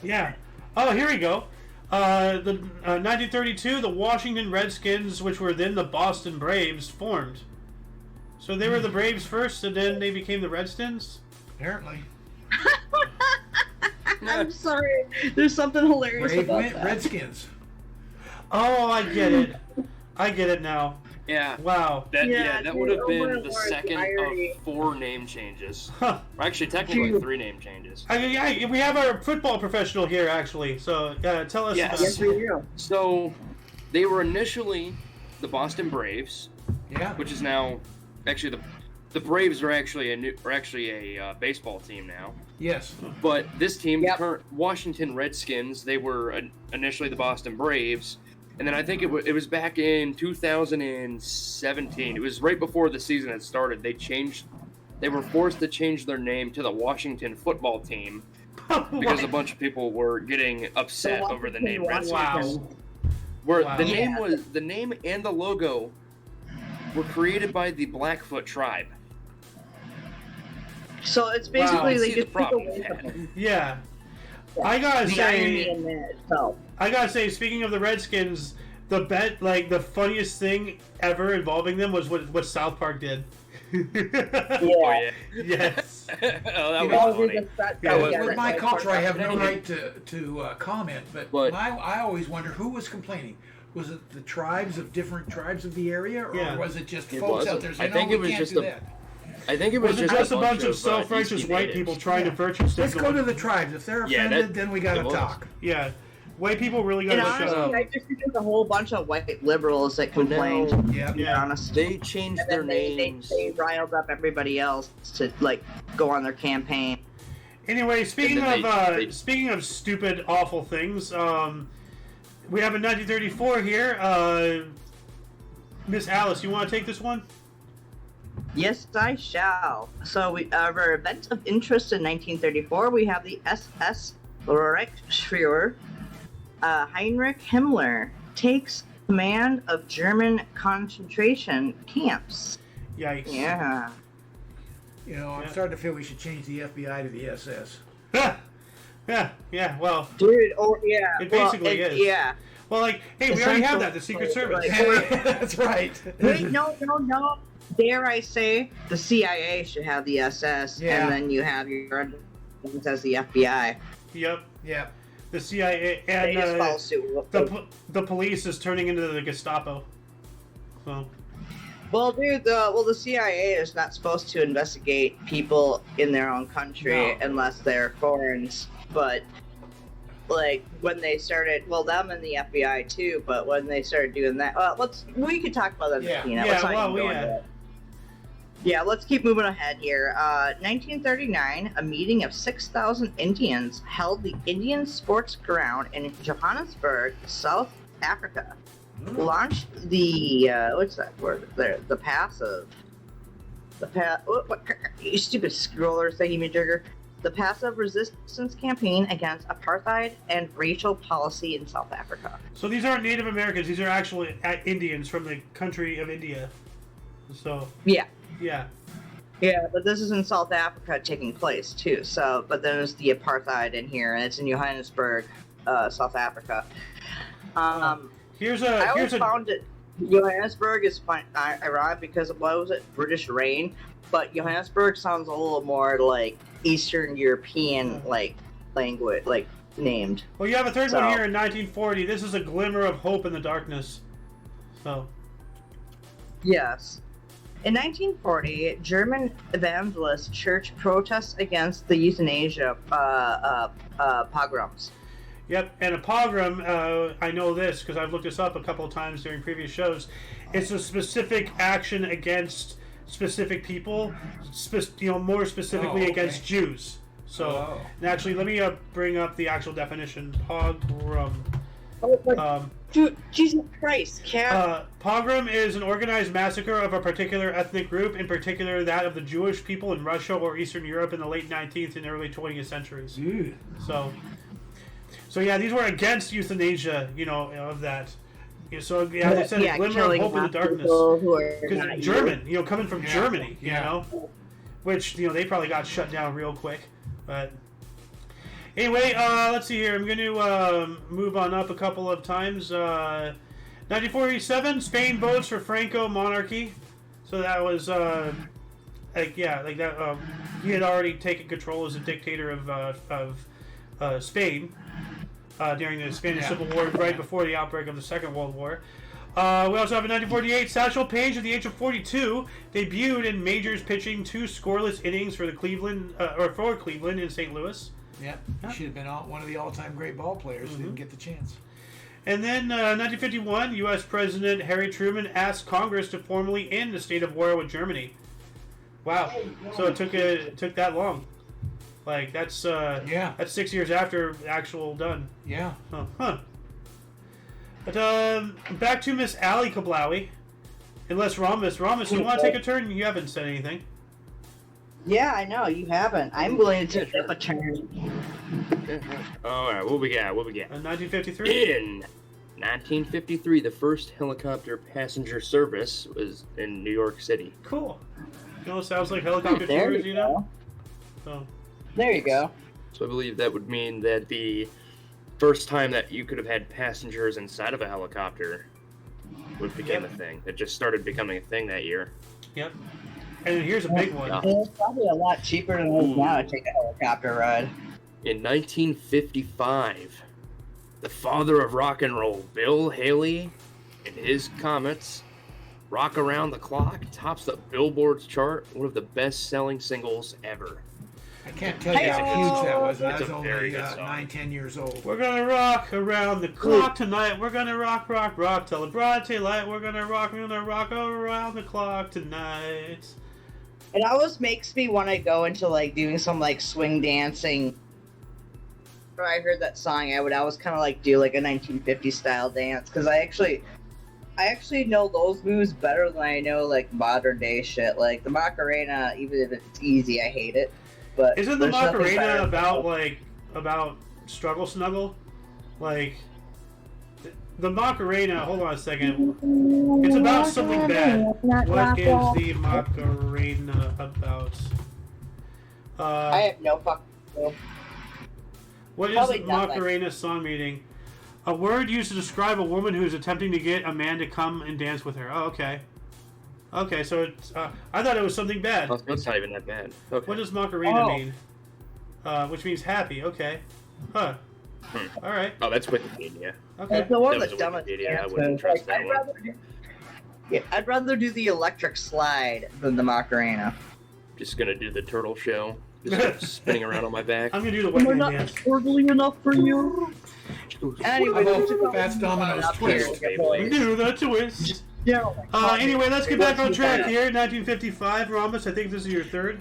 yeah. Oh, here we go. The 1932, the Washington Redskins, which were then the Boston Braves, formed. So they were the Braves first, and then they became the Redskins? Apparently. I'm sorry. There's something hilarious Brave about went that. Redskins. Oh, I get it. I get it now. Yeah. Wow. That would have been over the and second irony. of 4 name changes. Huh. Or actually, technically 3 name changes. We have our football professional here, actually. So, tell us. Yes. Yes, we do. So, they were initially the Boston Braves, Yeah. which is now actually the Braves are actually a baseball team now. Yes. But this team, Yep. the current Washington Redskins, they were initially the Boston Braves, and then I think it was back in 2017. It was right before the season had started. They were forced to change their name to the Washington Football Team because a bunch of people were getting upset over the name Redskins. Wow. Where Wow. the name and the logo were created by the Blackfoot tribe. So it's basically You they see the just problem took away with that. something. Yeah. I gotta The irony say, in that itself. speaking of the Redskins, the funniest thing ever involving them was what South Park did. Oh yeah. Yes. Oh, that You was know, funny. With my culture, I have no right to comment, but I always wonder who was complaining. Was it the tribes of different tribes of the area, or Yeah. was it just It folks wasn't. out there saying, I think "No, it we was can't just do a- that"? I think it was Was it just a bunch of DC self-righteous white natives. people trying to virtue Let's signal? go to the tribes. If they're Yeah, offended, that- then we got to it was. talk. Yeah. White people really got And to honestly, shut up. I just think there's a whole bunch of white liberals that But now complained. Yeah. To be Yeah. honest. They changed And their then they names. riled up everybody else to go on their campaign. Anyway, speaking And of then they- speaking of stupid, awful things, we have in 1934 here. Miss Alice, you want to take this one? Yes, I shall. So our event of interest in 1934, we have the SS Reichsführer Heinrich Himmler takes command of German concentration camps. Yikes. Yeah. You know, I'm Yeah. starting to feel we should change the FBI to the SS. Yeah. Well, Dude, oh yeah. It basically is. Yeah. well, like, hey, we already have that. The Secret Service. That's right. Wait, no. Dare I say, the CIA should have the SS, Yeah. and then you have your other ones as the FBI. Yep. Yeah. The CIA They just follow and suit. the police is turning into the Gestapo. So. Well, dude, the CIA is not supposed to investigate people in their own country No. unless they're foreigners. But like when they started, well, them and the FBI too. But when they started doing that, we could talk about that. Yeah. You know, Yeah, let's not well, even go yeah. into it. Yeah, let's keep moving ahead here. 1939, a meeting of 6,000 Indians held the Indian Sports Ground in Johannesburg, South Africa. Launched the what's that word there? The passive. What you stupid scroller thingy-majigger. The passive resistance campaign against apartheid and racial policy in South Africa. So these aren't Native Americans. These are actually Indians from the country of India. So. Yeah. Yeah. Yeah, but this is in South Africa taking place too. So, but then there's the apartheid in here, and it's in Johannesburg, South Africa. I always found it. Johannesburg is ironic because of, what was it, British reign, but Johannesburg sounds a little more like Eastern European language, named. Well, you have a third one So- here in 1940. This is a glimmer of hope in the darkness. So. Yes. In 1940, German evangelist church protests against the euthanasia pogroms. Yep, and a pogrom, I know this because I've looked this up a couple of times during previous shows. It's a specific action against specific people, more specifically okay. against Jews. So, Oh. and actually, let me bring up the actual definition. Pogrom. Dude, Jesus Christ, cat. Pogrom is an organized massacre of a particular ethnic group, in particular that of the Jewish people in Russia or Eastern Europe in the late 19th and early 20th centuries. Ooh. So yeah, these were against euthanasia, of that. So yeah, they said a glimmer of hope in the darkness. Because German, coming from Germany, you know, which they probably got shut down real quick. But Anyway, let's see here. I'm going to move on up a couple of times. 1947, Spain votes for Franco monarchy. So that was, he had already taken control as a dictator of Spain during the Spanish Civil War, right before the outbreak of the Second World War. We also have in 1948, Satchel Paige at the age of 42 debuted in majors, pitching 2 scoreless innings for Cleveland in St. Louis. Yeah, he should have been one of the all-time great ball players. Didn't get the chance. And then 1951, U.S. President Harry Truman asked Congress to formally end the state of war with Germany. Wow! So it took that long. Like that's 6 years after actual done. Yeah. Huh. But back to Miss Allie Kablawi. Unless Rhombus, you want to take a turn? You haven't said anything. Yeah, I know you haven't. I'm willing to take a turn. All right, what we got? 1953. In 1953, the first helicopter passenger service was in New York City. Cool. Sounds like helicopter tours, you know? So. There you go. So I believe that would mean that the first time that you could have had passengers inside of a helicopter became a thing. It just started becoming a thing that year. Yep. And here's a big one. It's probably a lot cheaper than it is now to take a helicopter ride. In 1955, the father of rock and roll, Bill Haley, and his Comets, Rock Around the Clock, tops the Billboard's chart, one of the best-selling singles ever. I can't tell you how huge that was when I was only very good song. 9-10 years old. We're gonna rock around the clock tonight. We're gonna rock till the broad daylight. We're gonna rock around the clock tonight. It always makes me want to go into like doing some like swing dancing. When I heard that song, I would always kind of like do like a 1950s style dance because I actually know those moves better than I know like modern day shit. Like the Macarena, even if it's easy, I hate it. But isn't the Macarena about struggle snuggle? Like the Macarena. Hold on a second. It's about something bad. What is the Macarena about? I have no fucking clue. What is the Macarena song meaning? A word used to describe a woman who is attempting to get a man to come and dance with her. Oh, okay. Okay, so it's, I thought it was something bad. Oh, it's not even that bad. Okay. What does Macarena mean? Which means happy. Okay. Huh. All right. Oh, that's Wikipedia. Okay. It's the one That that's was dumbest. Wikipedia. I wouldn't trust that one. I'd rather do the electric slide than the Macarena. Just gonna do the turtle show. Just spinning around on my back. I'm gonna do the white man dance. Twirly enough for you. Anyway, Fats Domino's twist. Do the twist. Yeah. Anyway, let's get back on track here. 1955, Rhombus. I think this is your third.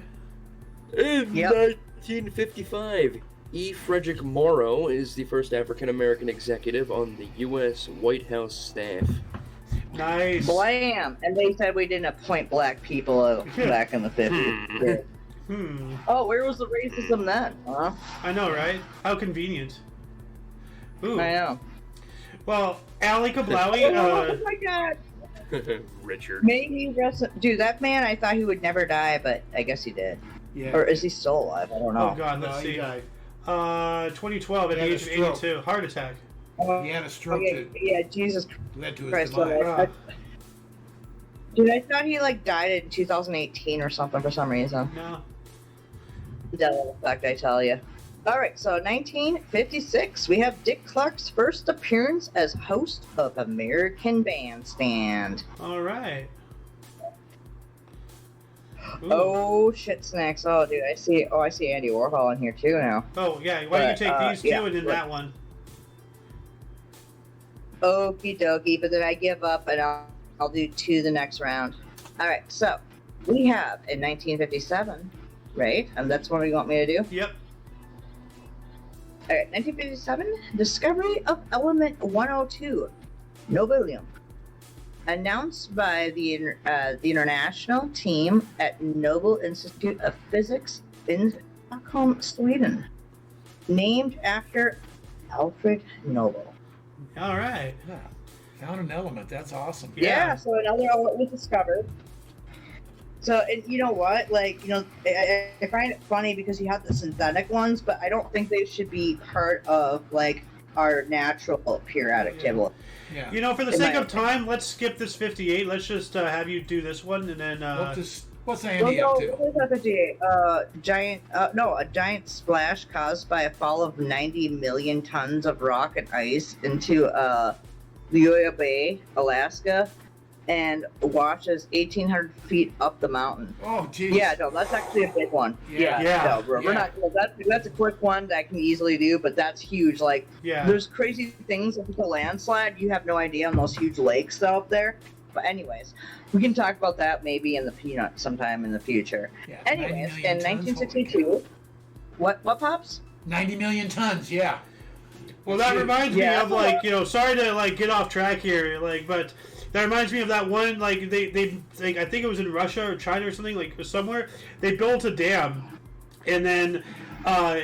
In 1955, E. Frederick Morrow is the first African-American executive on the U.S. White House staff. Nice. Blam! And they said we didn't appoint black people back in the 50s. Oh, where was the racism then? Huh? I know, right? How convenient. Ooh. I know. Well, Allie Kablawi. Oh my god! Richard. Maybe dude, that man, I thought he would never die, but I guess he did. Yeah. Or is he still alive? I don't know. Oh god, let's No, see. he died. 2012 at the He had age of a stroke. 82. Heart attack. He had a stroke Okay, that yeah, Jesus led to his Christ. demise. Dude, I thought he like died in 2018 or something for some reason. No. Devil effect, I tell you. All right, so 1956, we have Dick Clark's first appearance as host of American Bandstand. All right. Ooh. Oh shit, snacks! Oh, dude, I see Andy Warhol in here too now. Oh yeah. Why don't you take these two yeah. and then that one? Okie dokie, but then I give up and I'll do two the next round. All right, so we have in 1957, right? And that's what you want me to do. Yep. All right, 1957, discovery of element 102, nobelium, announced by the international team at Nobel Institute of Physics in Stockholm, Sweden, named after Alfred Nobel. All right. Yeah. Found an element. That's awesome. Yeah, so another element was discovered. So, and you know what? Like, I find it funny because you have the synthetic ones, but I don't think they should be part of, like, our natural periodic table. Yeah. For the sake of time, let's skip this 58. Let's just have you do this one, and then... what's Andy up to? What is that 58? A giant splash caused by a fall of 90 million tons of rock and ice into Lioya Bay, Alaska, and washes 1,800 feet up the mountain. Oh, geez. Yeah, no, that's actually a big one. Yeah. No, we're not. That's a quick one that I can easily do, but that's huge. Like, there's crazy things with the landslide. You have no idea on those huge lakes out there. But anyways, we can talk about that maybe in the peanut sometime in the future. Yeah, anyways, in 1962, what pops? 90 million tons. Yeah. Well, that reminds me of sorry to get off track here, but. That reminds me of that one, they I think it was in Russia or China or something, somewhere. They built a dam, and then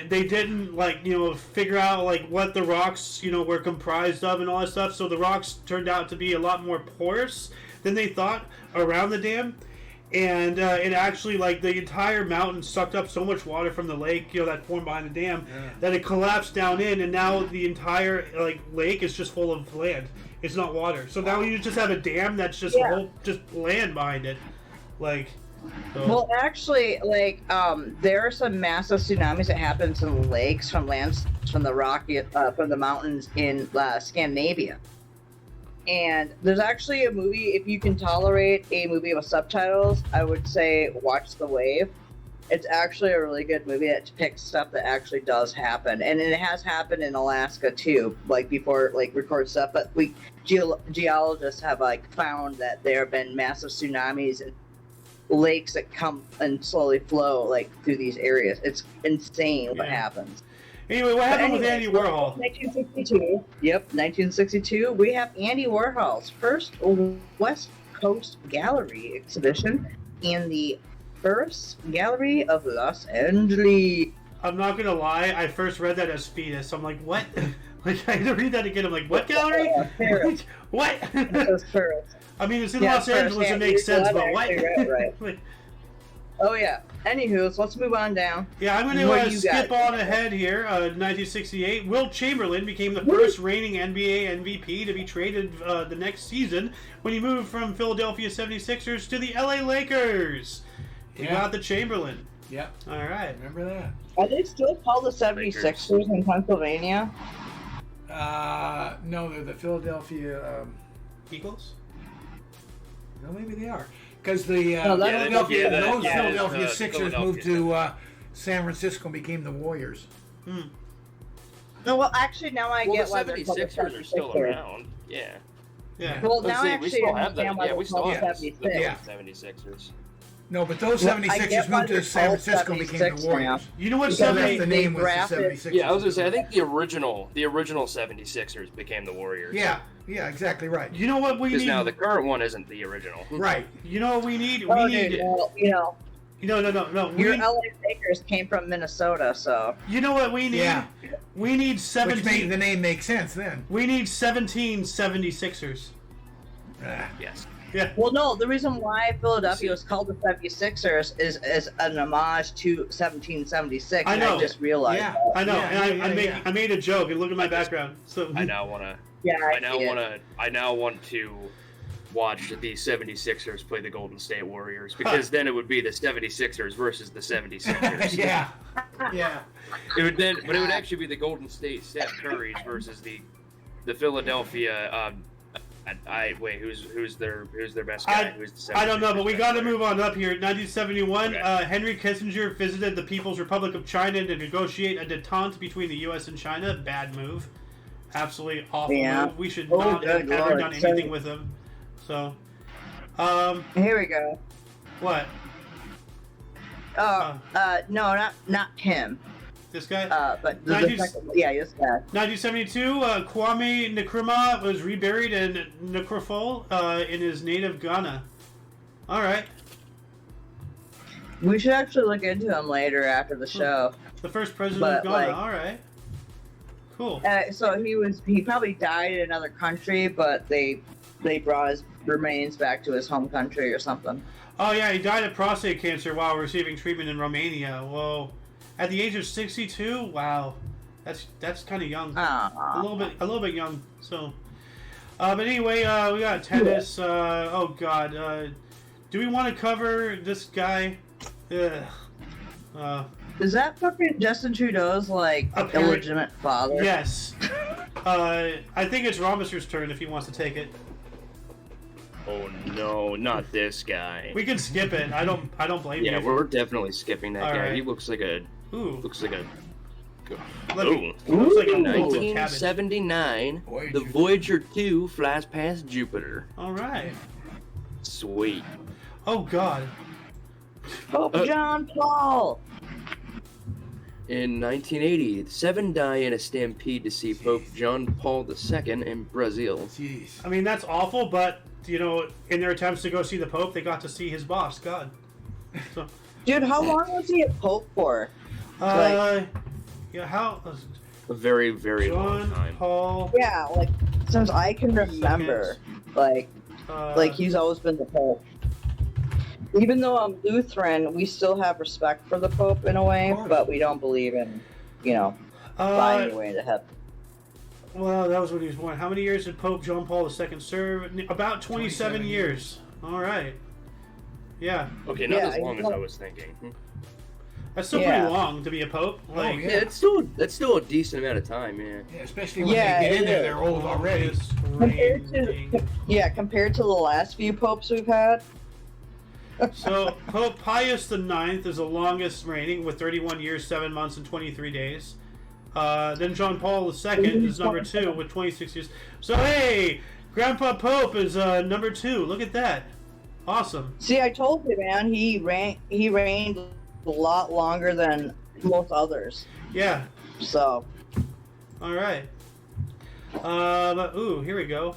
they didn't, figure out, what the rocks, were comprised of and all that stuff. So the rocks turned out to be a lot more porous than they thought around the dam. And it actually, the entire mountain sucked up so much water from the lake, that formed behind the dam, that it collapsed down in, and now the entire, lake is just full of land. It's not water. So now you just have a dam that's just just land behind it. So. Well, actually, there are some massive tsunamis that happen in the lakes from the mountains in Scandinavia. And there's actually a movie, if you can tolerate a movie with subtitles, I would say watch The Wave. It's actually a really good movie that depicts stuff that actually does happen. And it has happened in Alaska too, before record stuff. But geologists have found that there have been massive tsunamis and lakes that come and slowly flow through these areas. It's insane what happens. Anyway, what happened with Andy Warhol? 1962. Yep, 1962. We have Andy Warhol's first West Coast Gallery exhibition in the First Gallery of Los Angeles. I'm not gonna lie, I first read that as fetus. I'm like, what? I had to read that again. I'm like, what gallery? What? I mean, it's in Los Angeles, it makes sense, but what? Right. Oh yeah. Anywho, so let's move on down. Yeah, I'm going to skip on ahead here. 1968, Wilt Chamberlain became the first reigning NBA MVP to be traded the next season when he moved from Philadelphia 76ers to the LA Lakers. He got the Chamberlain. Yeah. All right. Remember that? Are they still called the 76ers in Pennsylvania? No, they're the Philadelphia Eagles? No, maybe they are. Because the Philadelphia Sixers moved to San Francisco and became the Warriors. No, well, actually, now I get why the they're called the 76ers are still around. Yeah. Well, now we still have them. Yeah, we still have the 76ers. 76ers. No, but those 76ers moved to San Francisco and became the Warriors. You know what? The name was the 76ers. Yeah, I was going to say, I think the original 76ers became the Warriors. Yeah, exactly right. You know what we need? Because now the current one isn't the original. Right. You know what we need? No. No. Your LA Lakers came from Minnesota, so. You know what we need? Yeah. We need 17. Which made the name make sense then. We need 17 76ers. Yes. Yeah. Well, no, the reason why Philadelphia was called the 76ers is an homage to 1776. I know. I just realized. Yeah. That. I know, I made a joke, and look at my background. So I now want to. Yeah, I now want to watch the 76ers play the Golden State Warriors, because then it would be the 76ers versus the 76ers. Yeah. It would actually be the Golden State Steph Currys versus the Philadelphia. Who's their best guy? I don't know, but we got to move on up here. 1971, Henry Kissinger visited the People's Republic of China to negotiate a detente between the U.S. and China. Bad move. Absolutely awful move. We should not have ever done anything with them. So, here we go. What? No, not him. This guy? But this guy. 1972, Kwame Nkrumah was reburied in Nkrofol in his native Ghana. All right. We should actually look into him later after the show. The first president of Ghana. All right. Cool. So he probably died in another country, but they they brought his remains back to his home country or something. Oh yeah, he died of prostate cancer while receiving treatment in Romania. Whoa, at the age of 62. Wow, that's kind of young. A little bit young. So, but anyway, we got tennis. Oh God, do we want to cover this guy? Is that fucking Justin Trudeau's illegitimate father? Yes. I think it's Romister's turn if he wants to take it. Oh no, not this guy. We can skip it. I don't blame you. Yeah, we're definitely skipping that All guy. right. He looks like a. Ooh. Looks like a. Looks like a cabin. 1979, Voyager. the Voyager 2 flies past Jupiter. All right. Sweet. Oh God. Pope John Paul. In 1980, 7 die in a stampede to see Pope John Paul II in Brazil. Jeez. I mean, that's awful, but you know, in their attempts to go see the Pope, they got to see his boss, God. So, Dude, how long was he a pope for? yeah, how? A very, very long John time. Paul. Yeah, since I can remember, he's always been the pope. Even though I'm Lutheran, we still have respect for the Pope in a way, but we don't believe in, finding your way to heaven. Well, that was when he was born. How many years did Pope John Paul II serve? About 27 years. All right. Yeah. Okay, not as long as I was thinking. That's still pretty long to be a pope. Yeah, that's still a decent amount of time, man. Yeah, especially when they get in there, they're old already. Compared to the last few popes we've had. So, Pope Pius IX is the longest reigning with 31 years, 7 months, and 23 days. Then John Paul II is number 2 with 26 years. So, hey, Grandpa Pope is number 2. Look at that. Awesome. See, I told you, man, he reigned a lot longer than most others. Yeah. So. All right. Ooh, here we go.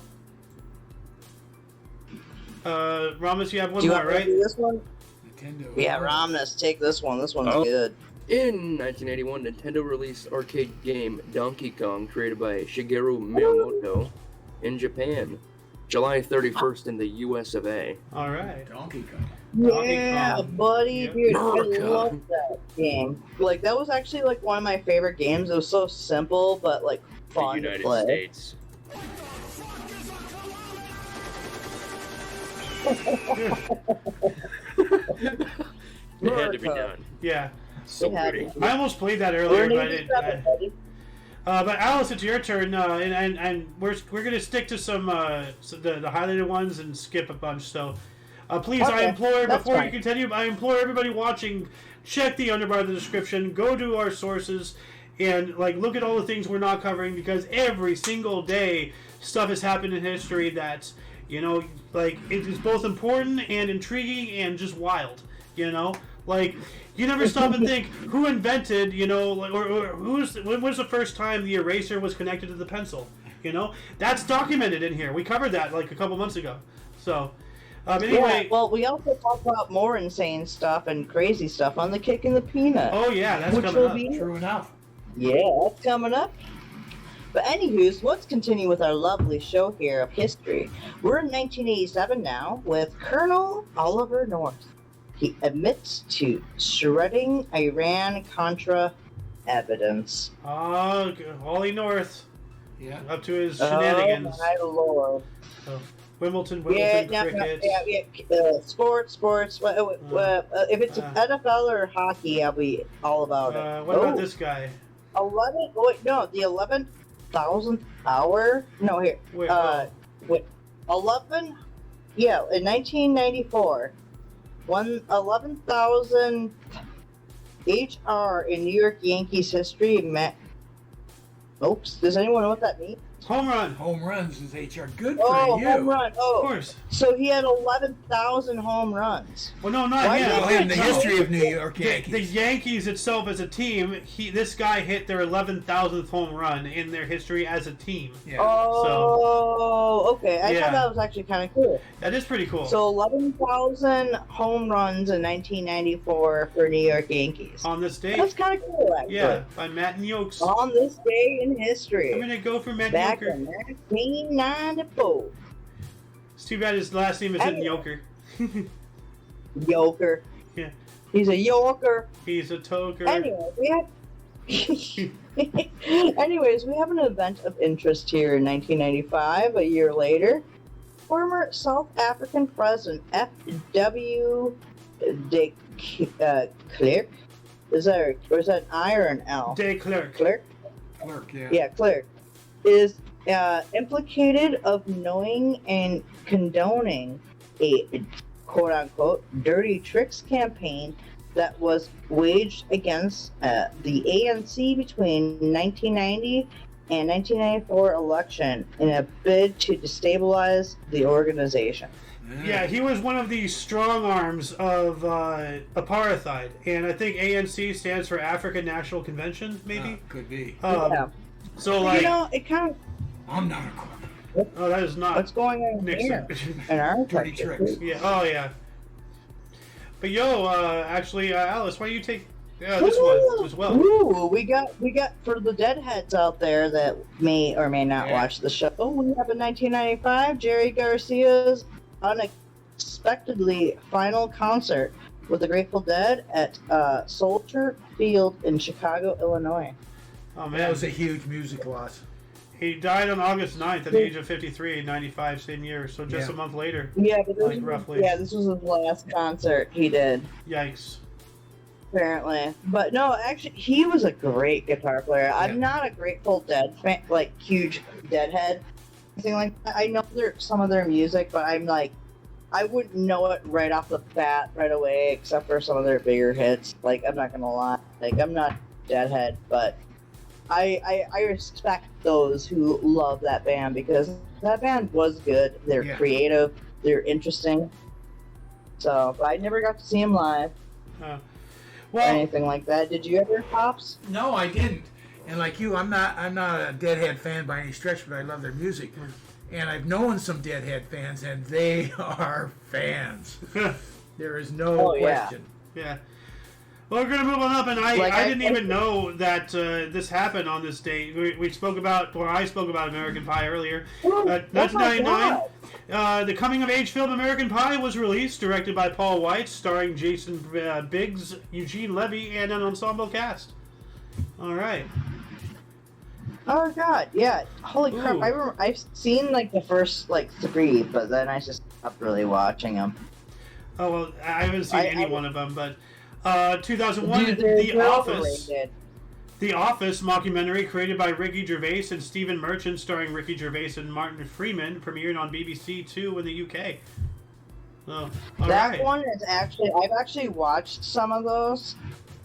Ramos, you have one more, right? This one? Nintendo. Yeah, Ramos, take this one. This one's good. In 1981, Nintendo released arcade game Donkey Kong, created by Shigeru Miyamoto, in Japan. July 31st in the US of A. All right. Donkey Kong. Yeah, buddy, Yep. dude, I love that game. That was actually one of my favorite games. It was so simple, but fun The to United play. States. It had to be done. Yeah. So pretty. I almost played that earlier, but I didn't. But Alice, it's your turn, and we're gonna stick to some the highlighted ones and skip a bunch. So, please, I implore before you continue, I implore everybody watching, check the underbar of the description, go to our sources, and look at all the things we're not covering, because every single day stuff has happened in history that it is both important and intriguing and just wild. You never stop and think who invented, or when was the first time the eraser was connected to the pencil? That's documented in here. We covered that a couple months ago. So, anyway. Yeah, well, we also talk about more insane stuff and crazy stuff on the Kick and the Peanut. Oh yeah, that's coming up. True enough. Yeah, that's coming up. But anywho, let's continue with our lovely show here of history. We're in 1987 now with Colonel Oliver North. He admits to shredding Iran-Contra evidence. Oh, Ollie North. Yeah. Up to his shenanigans. Oh, my lord. Oh, Wimbledon, Yeah, cricket. Sports. If it's NFL or hockey, I'll be all about it. What about this guy? the 11,000th hour? No, here. Wait, 11? Yeah, in 1994. 11,000 HR in New York Yankees history met. Oops, does anyone know what that means? Home run. Home runs is HR. Good Oh, for you. home run. Oh, Of course. So he had 11,000 home runs. Well, no, not Why him. did Well, in the No. history of New York Yankees. The Yankees itself as a team, this guy hit their 11,000th home run in their history as a team. Yeah. Oh, okay. I Yeah. thought that was actually kind of cool. That is pretty cool. So 11,000 home runs in 1994 for New York Yankees. On this day, That's kind of cool, actually. yeah, by Matt and Yokes. On this day in history. I'm gonna go for Matt Back Yoker. in 1994. It's too bad his last name isn't Yoker. Yoker. Yeah. He's a Yoker. He's a toker. Anyway, Anyways, we have an event of interest here in 1995, a year later. Former South African President F.W. de Klerk, is that an I or an L? De Klerk. Klerk? Clerk, yeah. Yeah, Klerk. Is implicated of knowing and condoning a quote-unquote dirty tricks campaign that was waged against the ANC between 1990 and 1994 election in a bid to destabilize the organization. Yeah, he was one of the strong arms of apartheid, and I think ANC stands for African National Convention, maybe? Could be. Yeah. So, like... You know, it kind of... I'm not a crook. Oh, that is not... What's going on Nixon. here? In our Dirty country. tricks. Yeah, oh, yeah. But, actually, Alice, why don't you take this one as well? Ooh, we got for the deadheads out there that may or may not watch the show. We have in 1995 Jerry Garcia's unexpectedly final concert with the Grateful Dead at Soldier Field in Chicago, Illinois. Oh, man. That was a huge music loss. He died on August 9th at the age of 53 in 95, same year, so just a month later. Yeah, but this, roughly. Yeah, this was his last concert he did. Yikes. Apparently. But no, actually, he was a great guitar player. Yeah. I'm not a Grateful Dead fan, like, huge Deadhead. Anything like that. I know some of their music, but I'm like, I wouldn't know it right off the bat right away, except for some of their bigger hits. Like, I'm not gonna lie. Like, I'm not Deadhead, but I respect those who love that band because that band was good. They're creative. They're interesting. So, but I never got to see them live. Or anything like that. Did you ever, Pops? No, I didn't. And like you, I'm not a Deadhead fan by any stretch, but I love their music. And I've known some Deadhead fans, and they are fans. There is no question. Yeah. Well, we're gonna move on up, and I didn't even know that this happened on this date. I spoke about American Pie earlier. 1999, the coming-of-age film American Pie was released, directed by Paul Weitz, starring Jason Biggs, Eugene Levy, and an ensemble cast. All right. Oh God, yeah! Holy crap! I've seen like the first like 3, but then I just stopped really watching them. Oh well, I haven't seen any one of them, but 2001, Dude, The Office. The Office mockumentary created by Ricky Gervais and Stephen Merchant, starring Ricky Gervais and Martin Freeman, premiered on BBC Two in the UK. Oh, that one is actually I've actually watched some of those,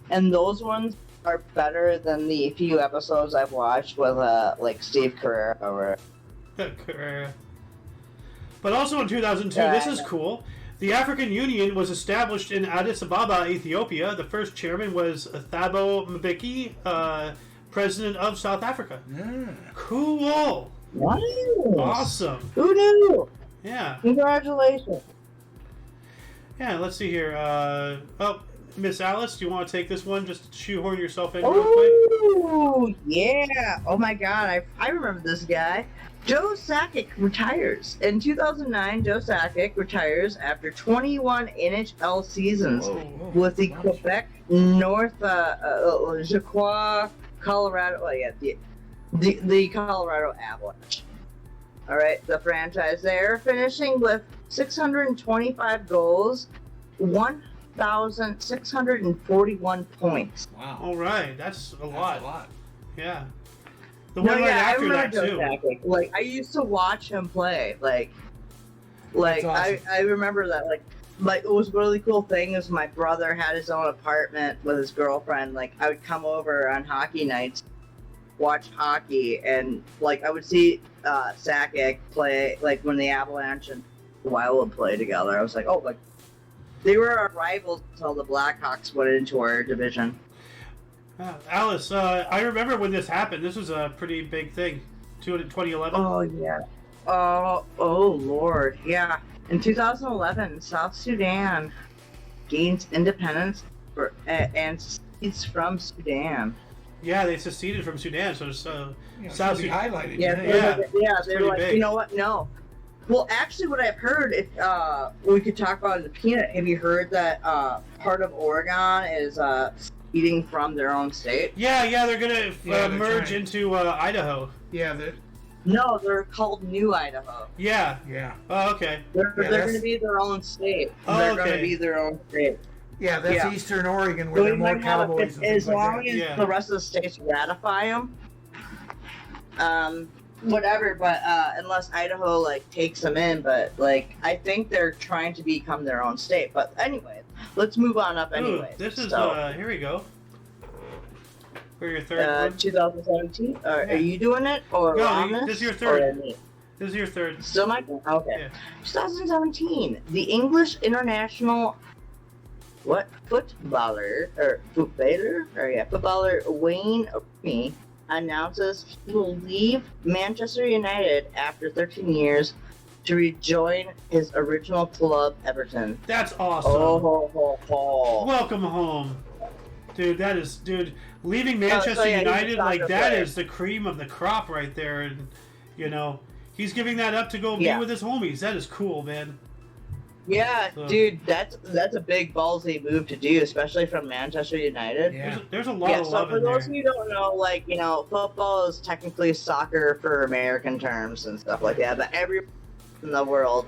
and those ones are better than the few episodes I've watched with like Steve Carell or Carrera. But also in 2002, this is cool. The African Union was established in Addis Ababa, Ethiopia. The first chairman was Thabo Mbeki, president of South Africa. Cool. Wow. Awesome. Who knew? Yeah. Congratulations. Yeah, let's see here. Miss Alice, do you want to take this one? Just shoehorn yourself in real quick. Oh, yeah. Oh, my God. I remember this guy. Joe Sakic retires. In 2009, Joe Sakic retires after 21 NHL seasons with the Quebec North Jacques, Colorado. Oh, yeah, the Colorado Avalanche. All right, the franchise there, finishing with 625 goals, 1,641 points. Wow. All right, that's a lot. That's a lot. Yeah. The one right after that too. Sakic. Like I used to watch him play. Like awesome. I remember that. Like it was a really cool thing is my brother had his own apartment with his girlfriend. Like I would come over on hockey nights, watch hockey, and like I would see Sakic play like when the Avalanche and the Wild would play together. I was like, oh, like they were our rivals until the Blackhawks went into our division. Alice, I remember when this happened. This was a pretty big thing. 2011. Oh yeah. Oh Lord, yeah. In 2011, South Sudan gains independence and secedes from Sudan. Yeah, they seceded from Sudan, so South Sudan highlighted. Yeah, they were like, you know what? No, Well, actually, what I've heard, if we could talk about the peanut. Have you heard that part of Oregon is eating from their own state? Yeah, they're gonna they're merge trying. into Idaho. Yeah, No, they're called New Idaho. Yeah. yeah. Oh, okay. They're Yeah, going to be their own state. Oh, They're okay. going to be their own state. Yeah, that's Yeah. Eastern Oregon So where there are we more might have cowboys and as things like long that. as Yeah. the rest of the states ratify them. Whatever, but unless Idaho like takes them in, but like I think they're trying to become their own state. But anyway, let's move on up anyway. Ooh, this is so, here we go. For your third one. 2017. Are Yeah. you doing it or No, on this is your or third. me? This is your third. Still my turn? Okay. Yeah. 2017. The English international footballer Wayne Rooney announces he will leave Manchester United after 13 years to rejoin his original club, Everton. That's awesome. Oh. Welcome home. Dude, leaving Manchester yeah, he's a United like soccer that player. is the cream of the crop right there, and he's giving that up to go be Yeah. with his homies. That is cool, man. Yeah, So- dude, that's a big ballsy move to do, especially from Manchester United. Yeah. There's a lot Yeah, of so love for in those there. of you who don't know, football is technically soccer for American terms and stuff like that, but every in the world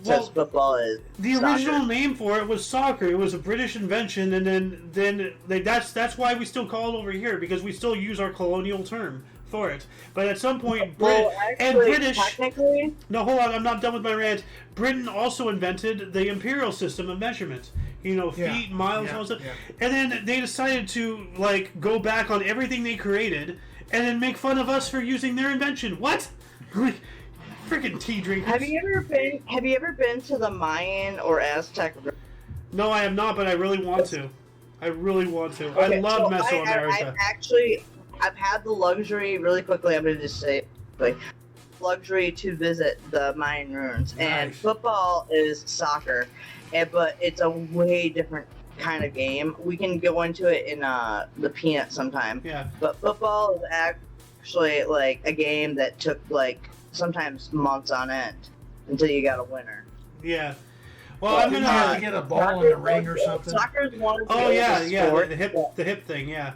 says football is The soccer. original name for it was soccer. It was a British invention, and then that's why we still call it over here, because we still use our colonial term for it. But at some point, Well, actually, British. technically, No, hold on. I'm not done with my rant. Britain also invented the imperial system of measurement. Yeah. Feet, miles, Yeah, all that. yeah. And then they decided to go back on everything they created, and then make fun of us for using their invention. What? Freaking tea drinkers. have you ever been to the Mayan or Aztec? No, I have not, but I really want to. I really want to. I Okay, love so Mesoamerica. I've had the luxury, really quickly, I'm going to just say, luxury to visit the Mayan ruins. And Nice. football is soccer, but it's a way different kind of game. We can go into it in the peanut sometime. Yeah. But football is actually a game that took sometimes months on end until you got a winner. Yeah. Well, I'm Didn't you have gonna. to get a ball in the ring or something? Soccer's one of the Oh yeah, oldest yeah. sports. The hip thing. Yeah.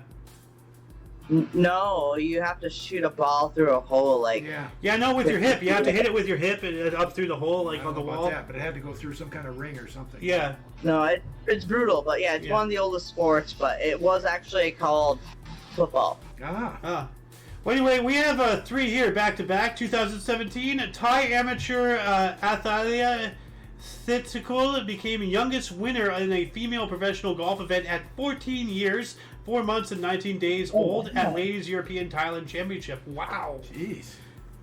No, you have to shoot a ball through a hole. Yeah. Yeah. No, with your hip, you have to hit it with your hip and up through the hole, I on don't the know about wall. that, but it had to go through some kind of ring or something. Yeah. No, it's brutal, but yeah, it's Yeah. one of the oldest sports. But it was actually called football. Ah. Well, anyway, we have 3 here back to back. 2017, Thai amateur Athalia Thitikul became youngest winner in a female professional golf event at 14 years, 4 months and 19 days old at Ladies European Thailand Championship. Wow. Jeez.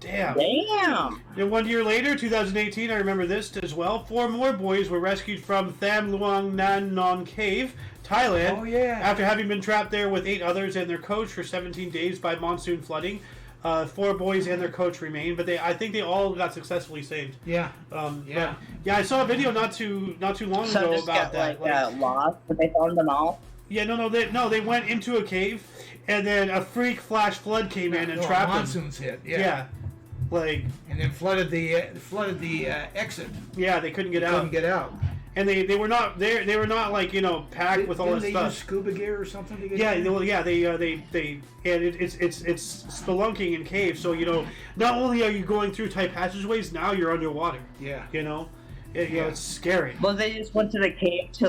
Damn. Damn. And 1 year later, 2018, I remember this as well. 4 more boys were rescued from Tham Luang Nan Non Cave, Thailand, Oh, yeah. after having been trapped there with 8 others and their coach for 17 days by monsoon flooding. 4 boys and their coach remain, but I think they all got successfully saved. Yeah. Yeah, I saw a video not too long Some ago just about got that. lost, but they found them all. Yeah, they went into a cave, and then a freak flash flood came in and No, trapped them. monsoons hit. Yeah, And then flooded the exit. Yeah, they couldn't get out. Couldn't get out. And they were not packed with all Didn't this they stuff. use scuba gear or something to get Yeah, in? it's spelunking in caves. So not only are you going through tight passageways, now you're underwater. Yeah. It's scary. Well, they just went to the cave to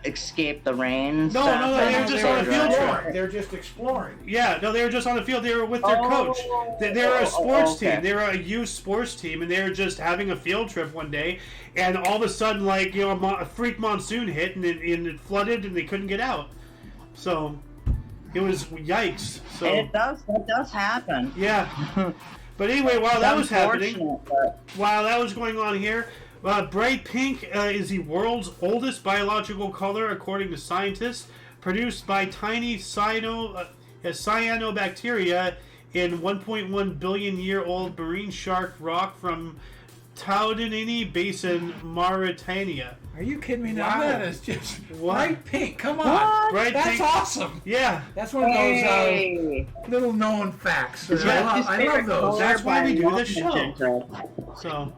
escape the rain. And No, stuff. no, they were just on a field trip. They're just exploring. Yeah, no, they were just on the field. They were with their coach. They were a sports team. They were a youth sports team, and they were just having a field trip one day. And all of a sudden, a freak monsoon hit, and it flooded, and they couldn't get out. So it was yikes. So And that does happen. yeah. But anyway, while that was happening, Unfortunate, but- while that was going on here, bright pink is the world's oldest biological color, according to scientists, produced by tiny cyanobacteria in 1.1 billion year old marine shark rock from Taudinini Basin, Mauritania. Are you kidding me now? Wow. That is just What? bright pink. Come on. What? Bright That's pink. awesome. Yeah, That's one of those Hey. little known facts. It's I Matthew's love favorite those. color That's why by we do this show. Mockumentary. so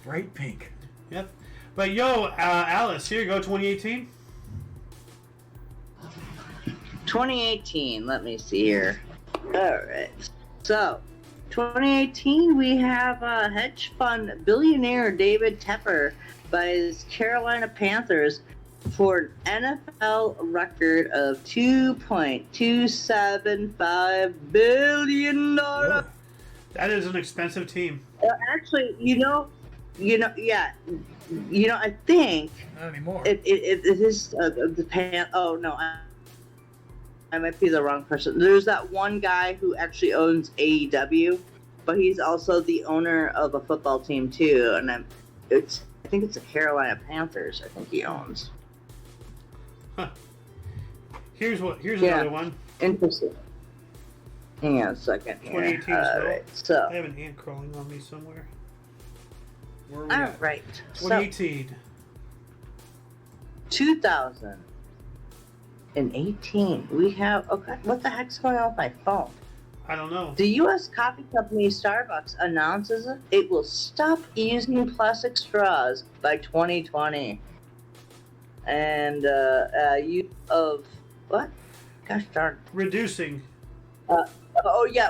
Bright pink. Yep. But yo, Alice, here you go, 2018. 2018. Let me see here. All right. So, 2018, we have hedge fund billionaire David Tepper buys Carolina Panthers for an NFL record of $2.275 billion. That is an expensive team. Actually, I think Not anymore. it is the pan. Oh no, I might be the wrong person. There's that one guy who actually owns AEW, but he's also the owner of a football team too, and I think it's the Carolina Panthers. I think he owns. Huh. Here's another one. Interesting. Hang on a second here. 2018 All right, so I have an ant crawling on me somewhere. Where are we all at? right, 2018. 2018. We have what the heck's going on with my phone? I don't know. The U.S. coffee company Starbucks announces it will stop using plastic straws by 2020. And use of what? Gosh darn. Reducing.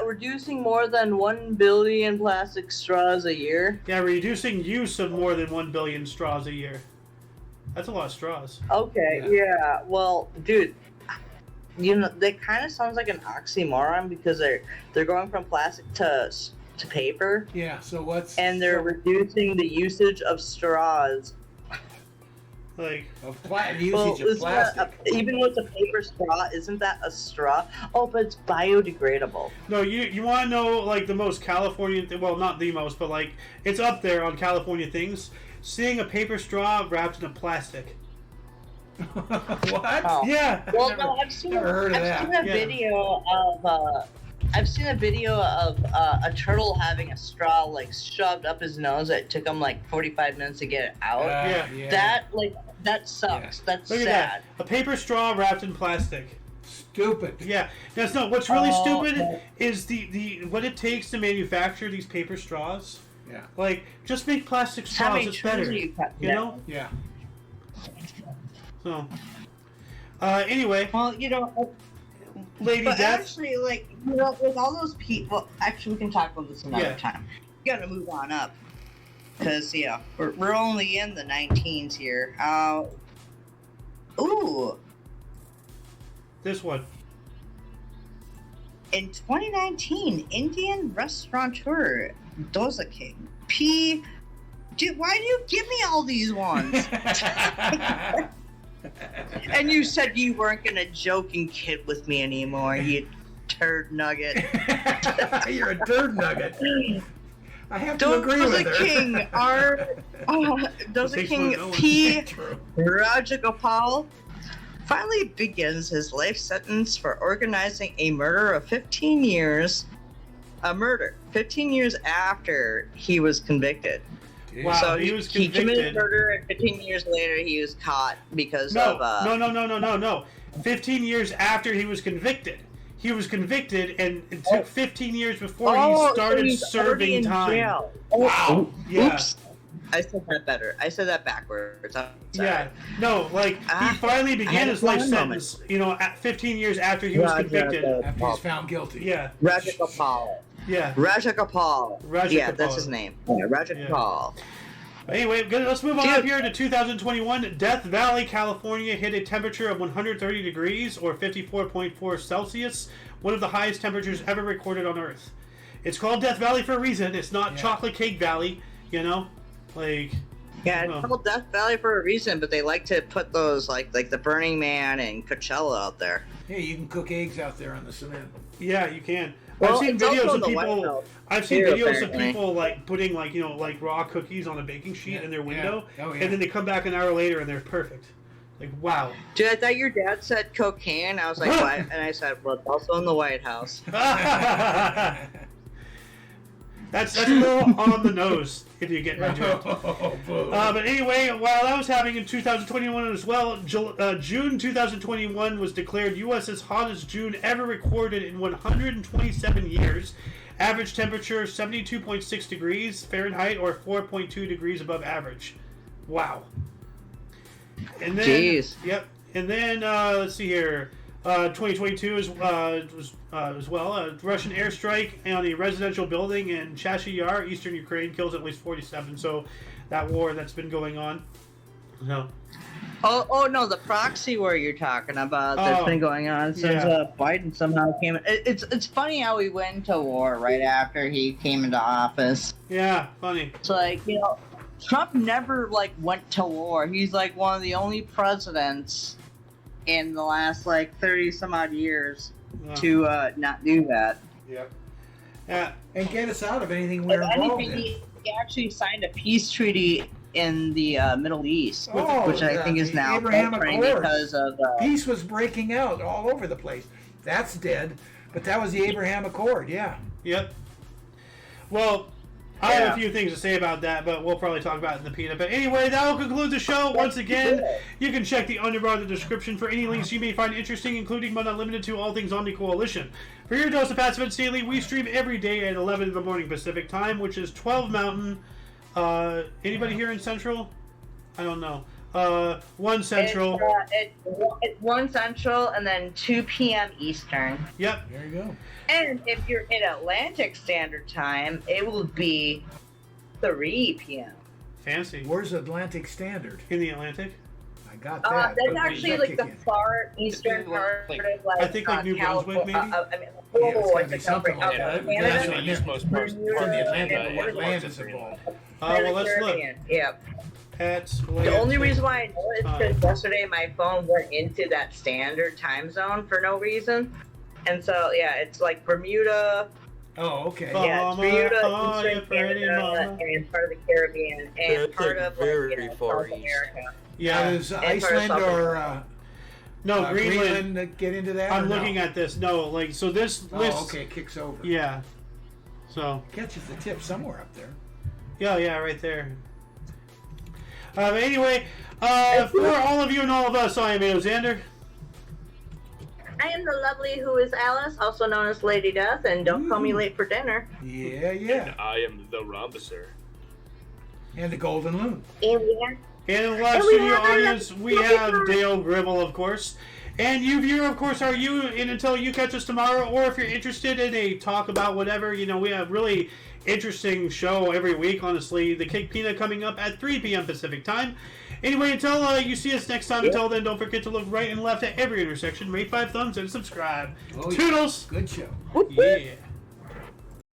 Reducing more than 1 billion plastic straws a year. Yeah, reducing use of more than 1 billion straws a year. That's a lot of straws. Okay, yeah. Well, dude, that kind of sounds like an oxymoron because they're going from plastic to paper. Yeah. So what's And they're reducing the usage of straws. Like usage of plastic? Even with a paper straw, isn't that a straw? Oh, but it's biodegradable. no, you want to know like the most Californian well, not the most, but like it's up there on California things. Seeing a paper straw wrapped in a plastic. What? Oh. Yeah. Well, no, I've seen a video of I've seen a video of a turtle having a straw like shoved up his nose. It took him like 45 minutes to get it out. That sucks. Yeah. That's Look sad. at that. A paper straw wrapped in plastic. Stupid. Yeah. That's not what's really stupid is the what it takes to manufacture these paper straws. Yeah. Like just make plastic straws. It's better. You know. Yeah. So. Anyway. Well, Lady but Death. actually, with all those people, actually, we can talk about this another time. We gotta move on up. Because, we're only in the 19s here. This one. In 2019, Indian restaurateur Dosa King Dude, why do you give me all these ones? And you said you weren't gonna joke and kid with me anymore, you turd nugget. You're a turd nugget. I have to agree with her. Dosa King P. Rajagopal finally begins his life sentence for organizing a murder of 15 years. A murder 15 years after he was convicted. Wow, so he was convicted. He committed murder, and 15 years later he was caught because of. No. 15 years after he was convicted. He was convicted, and it took 15 years before he started serving time. Jail. Wow. Yeah. Oops. I said that better. I said that backwards. I'm sorry. Yeah. No, he finally began his life sentence, at 15 years after he was convicted. After he's found guilty. Yeah. Rajagopal. Yeah. Rajagopal. Yeah, that's his name. Yeah, Rajagopal. Yeah. Anyway, let's move on up here to 2021. Death Valley, California hit a temperature of 130 degrees or 54.4 Celsius, one of the highest temperatures ever recorded on Earth. It's called Death Valley for a reason. It's not Chocolate Cake Valley, Yeah, it's called Death Valley for a reason, but they like to put those like the Burning Man and Coachella out there. Hey, you can cook eggs out there on the cement. Yeah, you can. Well, I've seen videos of people. I've seen videos apparently. of people putting raw cookies on a baking sheet in their window, and then they come back an hour later and they're perfect. Like, wow. Dude, I thought your dad said cocaine. I was like, what? And I said, well, it's also in the White House. That's a little on the nose, if you get my drift. But anyway, while that was happening in 2021 as well, June 2021 was declared U.S.'s hottest June ever recorded in 127 years, Average temperature 72.6 degrees Fahrenheit or 4.2 degrees above average. Wow. And then, Jeez. Yep. And then let's see here. 2022 was as well. A Russian airstrike on a residential building in Chashy Yar, eastern Ukraine, kills at least 47. So that war that's been going on. No. Oh no, the proxy war you're talking about that's been going on since Biden somehow came in. It's funny how he went into war right after he came into office. Yeah, funny. It's like, you know, Trump never like went to war. He's like one of the only presidents in the last like 30 some odd years to not do that. Yep. Yeah. And get us out of anything we're involved in. He actually signed a peace treaty in the Middle East, which I think is now Abraham faltering Accords. because of Peace was breaking out all over the place. That's dead, but that was the Abraham Accord, yeah. Yep. Well, I have a few things to say about that, but we'll probably talk about it in the peanut. But anyway, that will conclude the show. Once again, you can check the underbar of the description for any links you may find interesting, including but not limited to all things Omni Coalition. For your dose of Pacifist Daily, we stream every day at 11 in the morning Pacific time, which is 12 Mountain. Anybody here in Central? I don't know. 1 Central. It's 1 Central and then 2 p.m. Eastern. Yep. There you go. And if you're in Atlantic Standard Time, it will be 3 p.m. Fancy. Where's Atlantic Standard? In the Atlantic? I got that. That's actually like the far eastern part of like I think like New Brunswick, maybe? It's gotta be something like that. That's Canada. the eastmost part. From the Atlantic, and what the land is involved? Well, let's look. Yep. Atlantic. The only reason why I know it is because yesterday my phone went into that standard time zone for no reason. And so, yeah, it's like Bermuda. Oh, okay. Yeah, it's Bermuda, Oh, Eastern yeah, pretty Canada, and part of the Caribbean, and That's part like of very like, far South east. America. Yeah. Does part of Iceland South or No, Greenland. Greenland get into that? I'm or no? looking at this. No, like, so this list. Oh, okay, kicks over. Yeah. So. Catches the tip somewhere up there. Yeah, right there. Anyway, for all of you and all of us, I am Xander. I am the lovely who is Alice, also known as Lady Death, and don't call me late for dinner. Yeah, yeah. I am the Rhombusser. And the Golden Loon. And yeah. And in the live studio audience, we have Dale Gribble, of course. And you, viewer, of course, are you. And until you catch us tomorrow, or if you're interested in a talk about whatever, you know, we have really interesting show every week, honestly. The Cake Peanut coming up at 3 p.m. Pacific time. Anyway, until you see us next time, until then, don't forget to look right and left at every intersection, rate 5 thumbs, and subscribe. Oh, yeah. Toodles! Good show. Yeah.